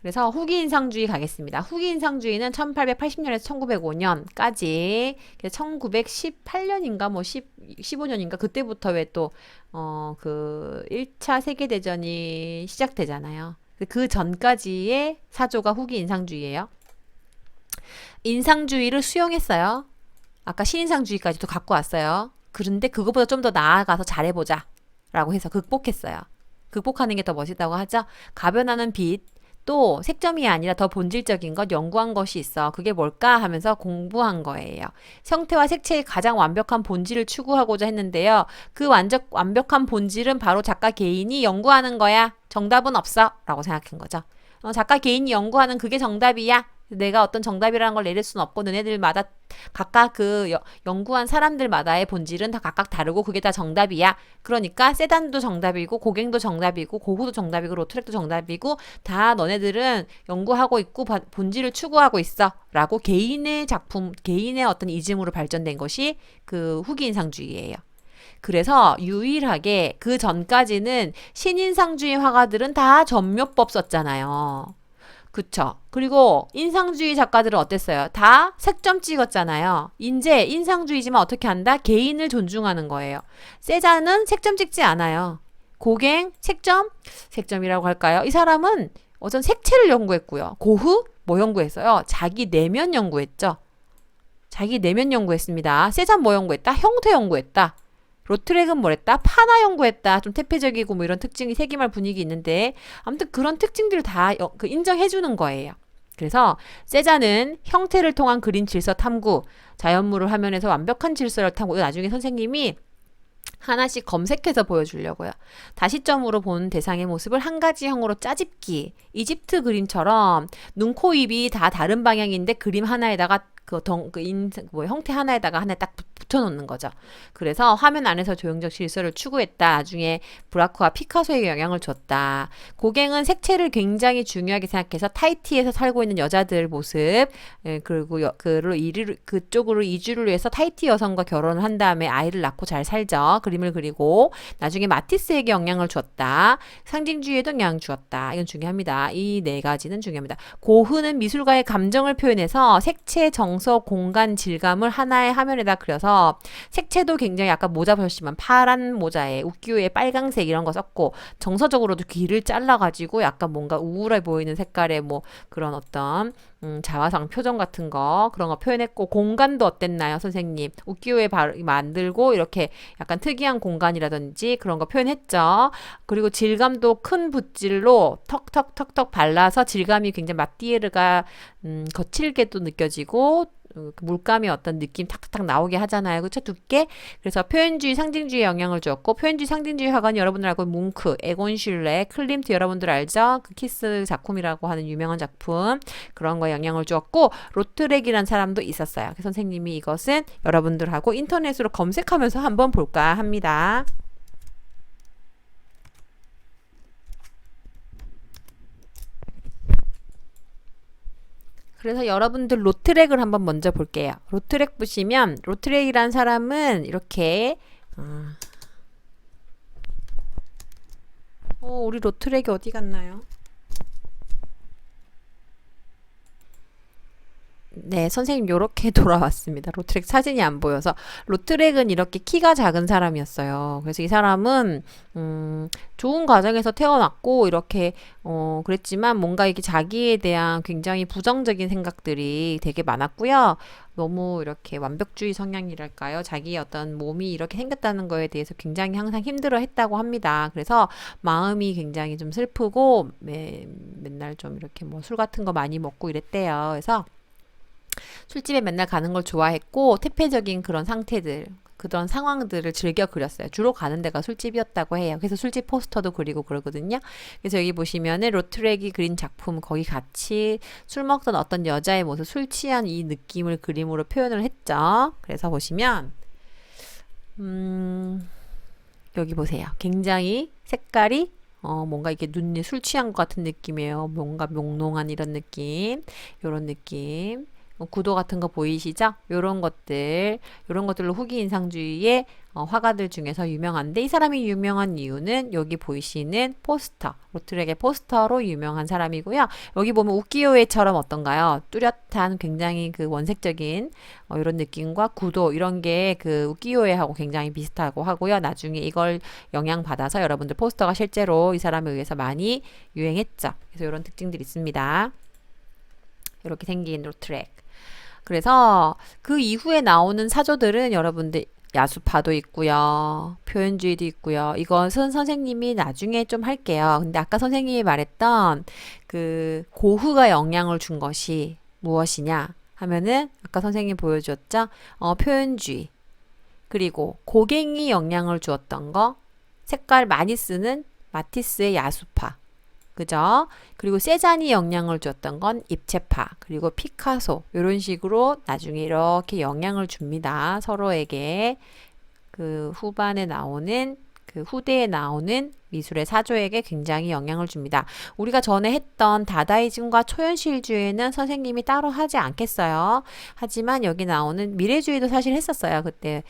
그래서 후기 인상주의 가겠습니다. 후기 인상주의는 1880년에서 1905년까지 1918년인가 뭐 15년인가 그때부터 왜 또 그 1차 세계대전이 시작되잖아요. 그 전까지의 사조가 후기 인상주의예요. 인상주의를 수용했어요. 아까 신인상주의까지도 갖고 왔어요. 그런데 그것보다 좀 더 나아가서 잘해보자 라고 해서 극복했어요. 극복하는 게 더 멋있다고 하죠. 가변하는 빛, 또 색점이 아니라 더 본질적인 것 연구한 것이 있어. 그게 뭘까 하면서 공부한 거예요. 형태와 색채의 가장 완벽한 본질을 추구하고자 했는데요. 그 완벽한 본질은 바로 작가 개인이 연구하는 거야. 정답은 없어 라고 생각한 거죠. 작가 개인이 연구하는 그게 정답이야. 내가 어떤 정답이라는 걸 내릴 수는 없고 너네들마다 각각 그 연구한 사람들마다의 본질은 다 각각 다르고 그게 다 정답이야. 그러니까 세단도 정답이고 고갱도 정답이고 고후도 정답이고 로트렉도 정답이고 다 너네들은 연구하고 있고 본질을 추구하고 있어 라고 개인의 작품, 개인의 어떤 이즘으로 발전된 것이 그 후기 인상주의예요. 그래서 유일하게 그 전까지는 신인상주의 화가들은 다 전묘법 썼잖아요. 그쵸. 그리고 인상주의 작가들은 어땠어요? 다 색점 찍었잖아요. 이제 인상주의지만 어떻게 한다? 개인을 존중하는 거예요. 세자는 색점 찍지 않아요. 고갱, 색점이라고 할까요? 이 사람은 우선 색채를 연구했고요. 고흐, 뭐 연구했어요? 자기 내면 연구했죠. 자기 내면 연구했습니다. 세자는 뭐 연구했다? 형태 연구했다. 로트렉은 뭐랬다? 파나 연구했다. 좀 태폐적이고 뭐 이런 특징이 세기말 분위기 있는데 아무튼 그런 특징들을 다 인정해주는 거예요. 그래서 세자는 형태를 통한 그림 질서 탐구, 자연물을 화면에서 완벽한 질서를 탐구. 나중에 선생님이 하나씩 검색해서 보여주려고요. 다시점으로 본 대상의 모습을 한 가지 형으로 짜집기. 이집트 그림처럼 눈, 코, 입이 다 다른 방향인데 그림 하나에다가 형태 하나에다가 하나 딱 붙여놓는 거죠. 그래서 화면 안에서 조형적 질서를 추구했다. 나중에 브라크와 피카소에게 영향을 줬다. 고갱은 색채를 굉장히 중요하게 생각해서 타이티에서 살고 있는 여자들 모습, 그리고 그쪽으로 이주를 위해서 타이티 여성과 결혼을 한 다음에 아이를 낳고 잘 살죠. 그림을 그리고 나중에 마티스에게 영향을 줬다. 상징주의에도 영향을 주었다. 이건 중요합니다. 이 네 가지는 중요합니다. 고흐는 미술가의 감정을 표현해서 색채, 정서, 공간, 질감을 하나의 화면에다 그려서 색채도 굉장히 아까 모자 보셨지만 파란 모자에 우키우에 빨강색 이런 거 썼고 정서적으로도 귀를 잘라가지고 약간 뭔가 우울해 보이는 색깔의 뭐 그런 어떤 자화상 표정 같은 거 그런 거 표현했고 공간도 어땠나요 선생님? 우키우에 만들고 이렇게 약간 특이한 공간이라든지 그런 거 표현했죠. 그리고 질감도 큰 붓질로 턱턱턱턱 발라서 질감이 굉장히 마띠에르가 거칠게도 느껴지고 물감의 어떤 느낌 탁탁탁 나오게 하잖아요. 그쵸? 두께. 그래서 표현주의, 상징주의 영향을 주었고 표현주의, 상징주의 화가는 여러분들 알고 뭉크, 에곤 슐레, 클림트 여러분들 알죠? 그 키스 작품이라고 하는 유명한 작품 그런 거에 영향을 주었고 로트렉이라는 사람도 있었어요. 그래서 선생님이 이것은 여러분들하고 인터넷으로 검색하면서 한번 볼까 합니다. 그래서 여러분들 로트렉을 한번 먼저 볼게요. 로트렉 보시면 로트렉이란 사람은 이렇게 우리 로트렉이 어디 갔나요? 네, 선생님 요렇게 돌아왔습니다. 로트렉 사진이 안 보여서. 로트렉은 이렇게 키가 작은 사람이었어요. 그래서 이 사람은 좋은 가정에서 태어났고 이렇게 그랬지만 뭔가 이게 자기에 대한 굉장히 부정적인 생각들이 되게 많았고요. 너무 이렇게 완벽주의 성향이랄까요? 자기의 어떤 몸이 이렇게 생겼다는 거에 대해서 굉장히 항상 힘들어 했다고 합니다. 그래서 마음이 굉장히 좀 슬프고 맨날 좀 이렇게 뭐 술 같은 거 많이 먹고 이랬대요. 그래서 술집에 맨날 가는 걸 좋아했고 태폐적인 그런 상태들 그런 상황들을 즐겨 그렸어요. 주로 가는 데가 술집이었다고 해요. 그래서 술집 포스터도 그리고 그러거든요. 그래서 여기 보시면은 로트렉이 그린 작품 거기 같이 술 먹던 어떤 여자의 모습 술 취한 이 느낌을 그림으로 표현을 했죠. 그래서 보시면 여기 보세요. 굉장히 색깔이 뭔가 이게 눈이 술 취한 것 같은 느낌이에요. 뭔가 몽롱한 이런 느낌, 요런 느낌. 구도 같은 거 보이시죠? 요런 것들로 후기 인상주의의 화가들 중에서 유명한데, 이 사람이 유명한 이유는 여기 보이시는 포스터, 로트렉의 포스터로 유명한 사람이고요. 여기 보면 우키요에처럼 어떤가요? 뚜렷한 굉장히 그 원색적인 이런 느낌과 구도 이런 게 그 우키요에하고 굉장히 비슷하고 하고요. 나중에 이걸 영향받아서 여러분들 포스터가 실제로 이 사람에 의해서 많이 유행했죠. 그래서 이런 특징들이 있습니다. 이렇게 생긴 로트렉. 그래서 그 이후에 나오는 사조들은 여러분들 야수파도 있고요. 표현주의도 있고요. 이것은 선생님이 나중에 좀 할게요. 근데 아까 선생님이 말했던 그 고흐가 영향을 준 것이 무엇이냐 하면은 아까 선생님 보여주었죠? 표현주의. 그리고 고갱이 영향을 주었던 거, 색깔 많이 쓰는 마티스의 야수파. 그죠? 그리고 세잔이 영향을 줬던 건 입체파, 그리고 피카소, 이런 식으로 나중에 이렇게 영향을 줍니다. 서로에게. 그 후반에 나오는, 그 후대에 나오는 미술의 사조에게 굉장히 영향을 줍니다. 우리가 전에 했던 다다이즘과 초현실주의는 선생님이 따로 하지 않겠어요. 하지만 여기 나오는 미래주의도 사실 했었어요. 그때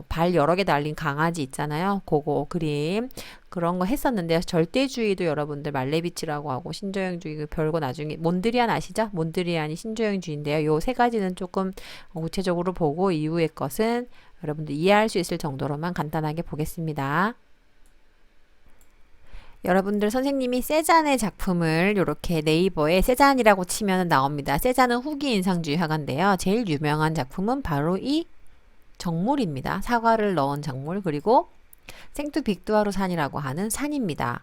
발 여러 개 달린 강아지 있잖아요. 그거 그림 그런 거 했었는데, 절대주의도 여러분들 말레비치라고 하고, 신조형주의 별거 나중에 몬드리안 아시죠? 몬드리안이 신조형주의인데요. 요 세 가지는 조금 구체적으로 보고 이후의 것은 여러분들 이해할 수 있을 정도로만 간단하게 보겠습니다. 여러분들 선생님이 세잔의 작품을 이렇게 네이버에 세잔이라고 치면 나옵니다. 세잔은 후기 인상주의 화가인데요. 제일 유명한 작품은 바로 이 정물입니다. 사과를 넣은 정물, 그리고 생투 빅두아루 산이라고 하는 산입니다.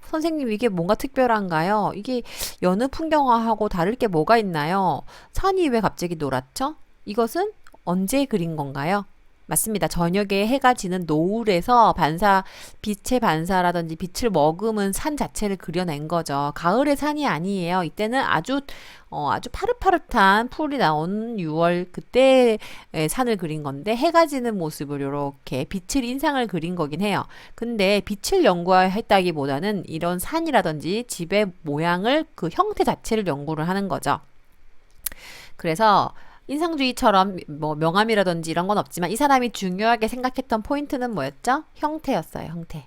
선생님 이게 뭔가 특별한가요? 이게 여느 풍경화하고 다를 게 뭐가 있나요? 산이 왜 갑자기 노랗죠? 이것은 언제 그린 건가요? 맞습니다. 저녁에 해가 지는 노을에서 빛의 반사라든지 빛을 머금은 산 자체를 그려낸 거죠. 가을의 산이 아니에요. 이때는 아주 파릇파릇한 풀이 나온 6월 그때 산을 그린 건데, 해가 지는 모습을 이렇게 빛을 인상을 그린 거긴 해요. 근데 빛을 연구했다기보다는 이런 산이라든지 집의 모양을, 그 형태 자체를 연구를 하는 거죠. 그래서 인상주의처럼 뭐 명암이라든지 이런 건 없지만, 이 사람이 중요하게 생각했던 포인트는 뭐였죠? 형태였어요. 형태.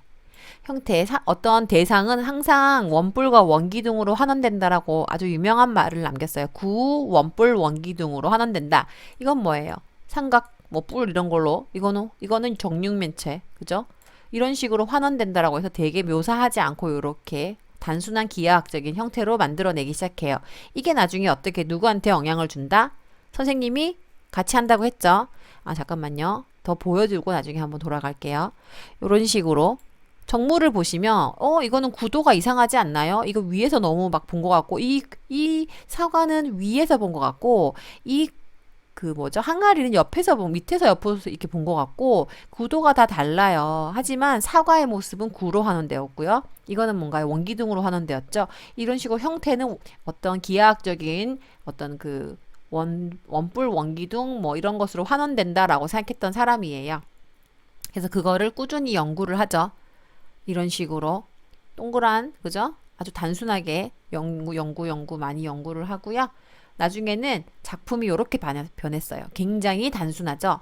어떤 대상은 항상 원뿔과 원기둥으로 환원된다라고 아주 유명한 말을 남겼어요. 구원뿔 원기둥으로 환원된다. 이건 뭐예요? 삼각, 뭐 뿔 이런 걸로, 이거는 정육면체, 그죠? 이런 식으로 환원된다라고 해서 되게 묘사하지 않고 이렇게 단순한 기하학적인 형태로 만들어내기 시작해요. 이게 나중에 어떻게 누구한테 영향을 준다? 선생님이 같이 한다고 했죠. 잠깐만요. 더 보여주고 나중에 한번 돌아갈게요. 이런 식으로 정물을 보시면 이거는 구도가 이상하지 않나요? 이거 위에서 너무 막 본 것 같고, 이 사과는 위에서 본 것 같고, 항아리는 밑에서 옆에서 이렇게 본 것 같고, 구도가 다 달라요. 하지만 사과의 모습은 구로 환원되었고요. 이거는 뭔가요? 원기둥으로 환원되었죠. 이런 식으로 형태는 어떤 기하학적인 어떤 그 원뿔 원기둥 뭐 이런 것으로 환원된다라고 생각했던 사람이에요. 그래서 그거를 꾸준히 연구를 하죠. 이런 식으로 동그란, 그죠? 아주 단순하게 연구 많이 연구를 하고요. 나중에는 작품이 이렇게 변했어요. 굉장히 단순하죠.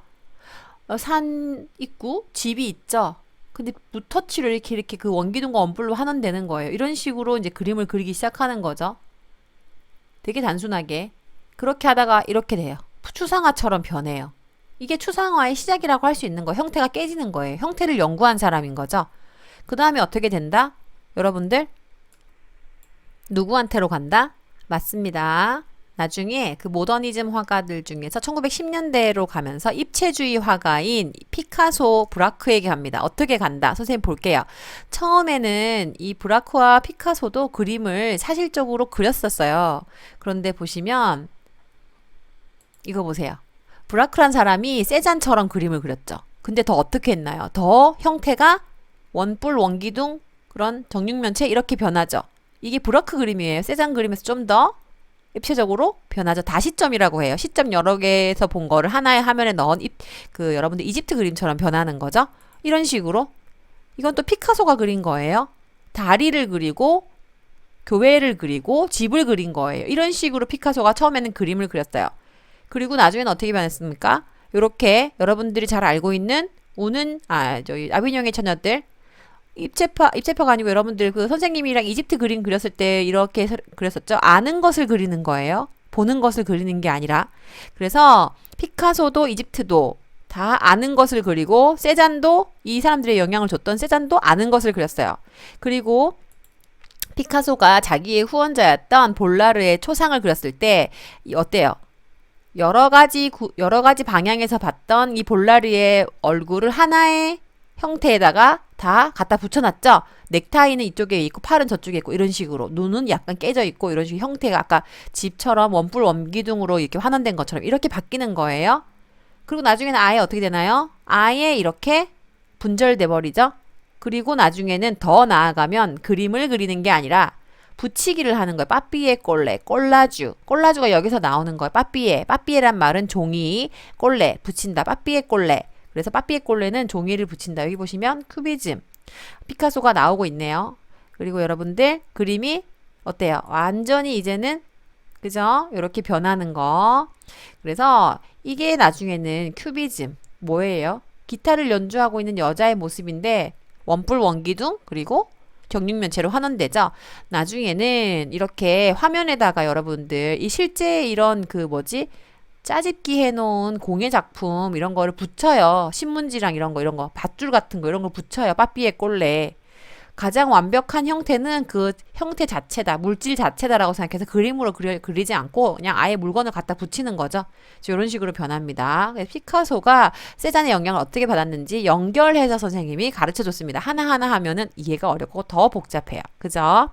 산 있고 집이 있죠. 근데 붓터치로 이렇게 그 원기둥과 원뿔로 환원되는 거예요. 이런 식으로 이제 그림을 그리기 시작하는 거죠. 되게 단순하게. 그렇게 하다가 이렇게 돼요. 추상화처럼 변해요. 이게 추상화의 시작이라고 할 수 있는 거예요. 형태가 깨지는 거예요. 형태를 연구한 사람인 거죠. 그 다음에 어떻게 된다? 여러분들 누구한테로 간다? 맞습니다. 나중에 그 모더니즘 화가들 중에서 1910년대로 가면서 입체주의 화가인 피카소, 브라크에게 갑니다. 어떻게 간다? 선생님 볼게요. 처음에는 이 브라크와 피카소도 그림을 사실적으로 그렸었어요. 그런데 보시면 이거 보세요. 브라크란 사람이 세잔처럼 그림을 그렸죠. 근데 더 어떻게 했나요? 더 형태가 원뿔, 원기둥, 그런 정육면체 이렇게 변하죠. 이게 브라크 그림이에요. 세잔 그림에서 좀 더 입체적으로 변하죠. 다시점이라고 해요. 시점 여러 개에서 본 거를 하나의 화면에 넣은 여러분들 이집트 그림처럼 변하는 거죠. 이런 식으로. 이건 또 피카소가 그린 거예요. 다리를 그리고 교회를 그리고 집을 그린 거예요. 이런 식으로 피카소가 처음에는 그림을 그렸어요. 그리고 나중에는 어떻게 변했습니까? 이렇게 여러분들이 잘 알고 있는 저희 아비뇽의 처녀들 입체파가 아니고 여러분들 그 선생님이랑 이집트 그림 그렸을 때 이렇게 그렸었죠. 아는 것을 그리는 거예요. 보는 것을 그리는 게 아니라. 그래서 피카소도 이집트도 다 아는 것을 그리고 세잔도 이 사람들의 영향을 줬던 세잔도 아는 것을 그렸어요. 그리고 피카소가 자기의 후원자였던 볼라르의 초상을 그렸을 때 어때요? 여러 가지 방향에서 봤던 이 볼라르의 얼굴을 하나의 형태에다가 다 갖다 붙여놨죠. 넥타이는 이쪽에 있고 팔은 저쪽에 있고 이런 식으로 눈은 약간 깨져 있고 이런 식으로 형태가 아까 집처럼 원뿔 원기둥으로 이렇게 환원된 것처럼 이렇게 바뀌는 거예요. 그리고 나중에는 아예 어떻게 되나요? 아예 이렇게 분절돼 버리죠. 그리고 나중에는 더 나아가면 그림을 그리는 게 아니라 붙이기를 하는 거예요. 빠삐에 꼴레, 꼴라주가 여기서 나오는 거예요. 빠삐에란 말은 종이, 꼴레 붙인다. 빠삐에 꼴레. 그래서 빠삐에 꼴레는 종이를 붙인다. 여기 보시면 쿠비즘 피카소가 나오고 있네요. 그리고 여러분들 그림이 어때요? 완전히 이제는 그죠? 이렇게 변하는 거. 그래서 이게 나중에는 큐비즘 뭐예요? 기타를 연주하고 있는 여자의 모습인데 원뿔 원기둥 그리고 정육면체로 환원되죠. 나중에는 이렇게 화면에다가 여러분들 이 실제 이런 그 뭐지? 짜집기 해놓은 공예 작품 이런 거를 붙여요. 신문지랑 이런 거 밧줄 같은 거 이런 거 붙여요. 빠삐에 꼴레. 가장 완벽한 형태는 그 형태 자체다. 물질 자체다라고 생각해서 그림으로 그리지 않고 그냥 아예 물건을 갖다 붙이는 거죠. 이런 식으로 변합니다. 피카소가 세잔의 영향을 어떻게 받았는지 연결해서 선생님이 가르쳐 줬습니다. 하나하나 하면은 이해가 어렵고 더 복잡해요. 그죠?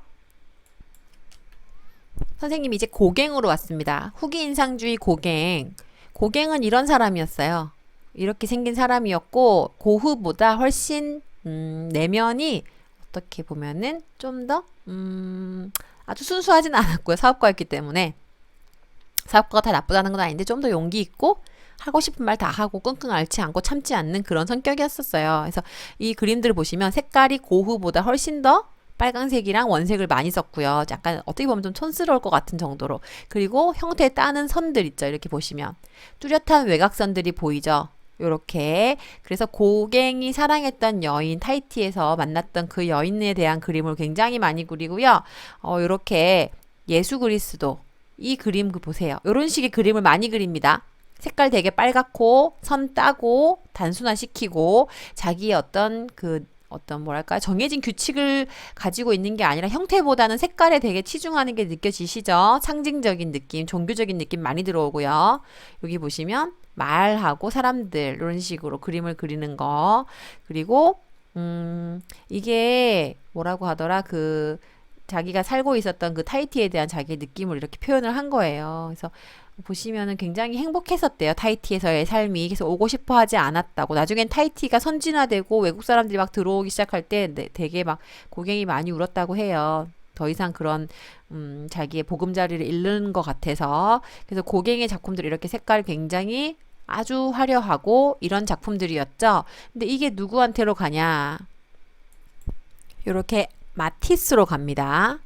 선생님이 이제 고갱으로 왔습니다. 후기 인상주의 고갱. 고갱은 이런 사람이었어요. 이렇게 생긴 사람이었고 고흐보다 훨씬 내면이 어떻게 보면은 좀 더 아주 순수하진 않았고요. 사업가였기 때문에 사업가가 다 나쁘다는 건 아닌데 좀 더 용기 있고 하고 싶은 말 다 하고 끙끙 앓지 않고 참지 않는 그런 성격이었었어요. 그래서 이 그림들을 보시면 색깔이 고흐보다 훨씬 더 빨강색이랑 원색을 많이 썼고요. 약간 어떻게 보면 좀 촌스러울 것 같은 정도로. 그리고 형태에 따는 선들 있죠. 이렇게 보시면 뚜렷한 외곽선들이 보이죠. 요렇게. 그래서 고갱이 사랑했던 여인 타히티에서 만났던 그 여인에 대한 그림을 굉장히 많이 그리고요. 요렇게 예수 그리스도 이 그림 보세요. 요런 식의 그림을 많이 그립니다. 색깔 되게 빨갛고 선 따고 단순화시키고 자기의 어떤 뭐랄까 정해진 규칙을 가지고 있는 게 아니라 형태보다는 색깔에 되게 치중하는 게 느껴지시죠? 상징적인 느낌, 종교적인 느낌 많이 들어오고요. 여기 보시면 말하고 사람들 이런 식으로 그림을 그리는 거. 그리고 이게 뭐라고 하더라? 그 자기가 살고 있었던 그 타히티에 대한 자기의 느낌을 이렇게 표현을 한 거예요. 그래서 보시면은 굉장히 행복했었대요. 타히티에서의 삶이. 그래서 오고 싶어 하지 않았다고. 나중엔 타히티가 선진화되고 외국 사람들이 막 들어오기 시작할 때 되게 막 고갱이 많이 울었다고 해요. 더 이상 그런 자기의 보금자리를 잃는 것 같아서. 그래서 고갱의 작품들이 이렇게 색깔 굉장히 아주 화려하고 이런 작품들이었죠. 근데 이게 누구한테로 가냐? 이렇게 마티스로 갑니다.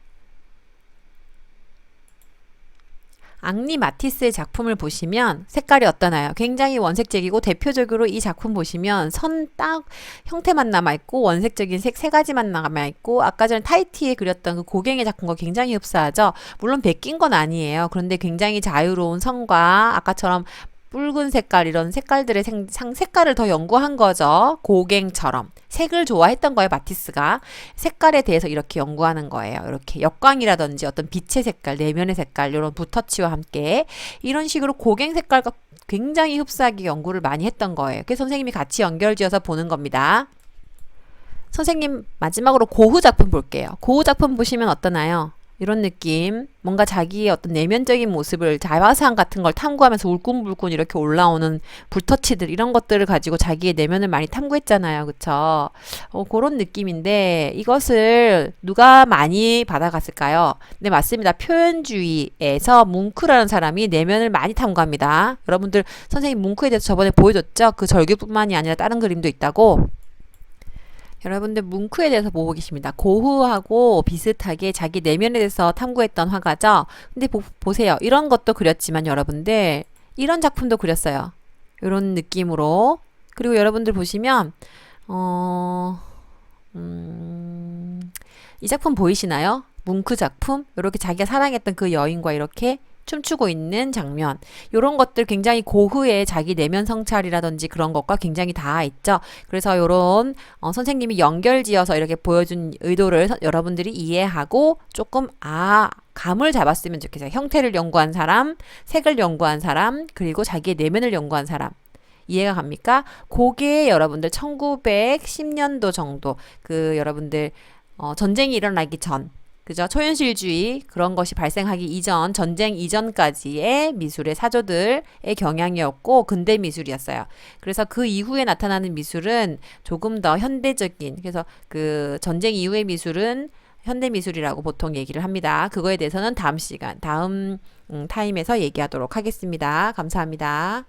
앙리 마티스의 작품을 보시면 색깔이 어떠나요? 굉장히 원색적이고 대표적으로 이 작품 보시면 선 딱 형태만 남아있고 원색적인 색 세 가지만 남아있고 아까 전에 타히티에 그렸던 그 고갱의 작품과 굉장히 흡사하죠. 물론 베낀 건 아니에요. 그런데 굉장히 자유로운 선과 아까처럼 붉은 색깔 이런 색깔들의 색깔을 더 연구한 거죠. 고갱처럼. 색을 좋아했던 거예요. 마티스가. 색깔에 대해서 이렇게 연구하는 거예요. 이렇게 역광이라든지 어떤 빛의 색깔, 내면의 색깔 이런 붓터치와 함께 이런 식으로 고갱 색깔과 굉장히 흡사하게 연구를 많이 했던 거예요. 그래서 선생님이 같이 연결지어서 보는 겁니다. 선생님 마지막으로 고흐 작품 볼게요. 고흐 작품 보시면 어떠나요? 이런 느낌, 뭔가 자기의 어떤 내면적인 모습을 자화상 같은 걸 탐구하면서 울끈불끈 이렇게 올라오는 붓터치들 이런 것들을 가지고 자기의 내면을 많이 탐구했잖아요. 그쵸? 그런 느낌인데 이것을 누가 많이 받아갔을까요? 네, 맞습니다. 표현주의에서 뭉크라는 사람이 내면을 많이 탐구합니다. 여러분들 선생님 뭉크에 대해서 저번에 보여줬죠? 그 절규뿐만이 아니라 다른 그림도 있다고. 여러분들 뭉크에 대해서 보고 계십니다. 고흐하고 비슷하게 자기 내면에 대해서 탐구했던 화가죠. 근데 보세요. 이런 것도 그렸지만 여러분들 이런 작품도 그렸어요. 이런 느낌으로. 그리고 여러분들 보시면 이 작품 보이시나요? 뭉크 작품? 이렇게 자기가 사랑했던 그 여인과 이렇게 춤추고 있는 장면. 이런 것들 굉장히 고흐의 자기 내면 성찰이라든지 그런 것과 굉장히 다 있죠. 그래서 이런 선생님이 연결지어서 이렇게 보여준 의도를 여러분들이 이해하고 조금 감을 잡았으면 좋겠어요. 형태를 연구한 사람, 색을 연구한 사람, 그리고 자기의 내면을 연구한 사람. 이해가 갑니까? 그게 여러분들 1910년도 정도 그 여러분들 전쟁이 일어나기 전 그죠? 초현실주의 그런 것이 발생하기 이전 전쟁 이전까지의 미술의 사조들의 경향이었고 근대 미술이었어요. 그래서 그 이후에 나타나는 미술은 조금 더 현대적인 그래서 그 전쟁 이후의 미술은 현대 미술이라고 보통 얘기를 합니다. 그거에 대해서는 다음 시간 다음 타임에서 얘기하도록 하겠습니다. 감사합니다.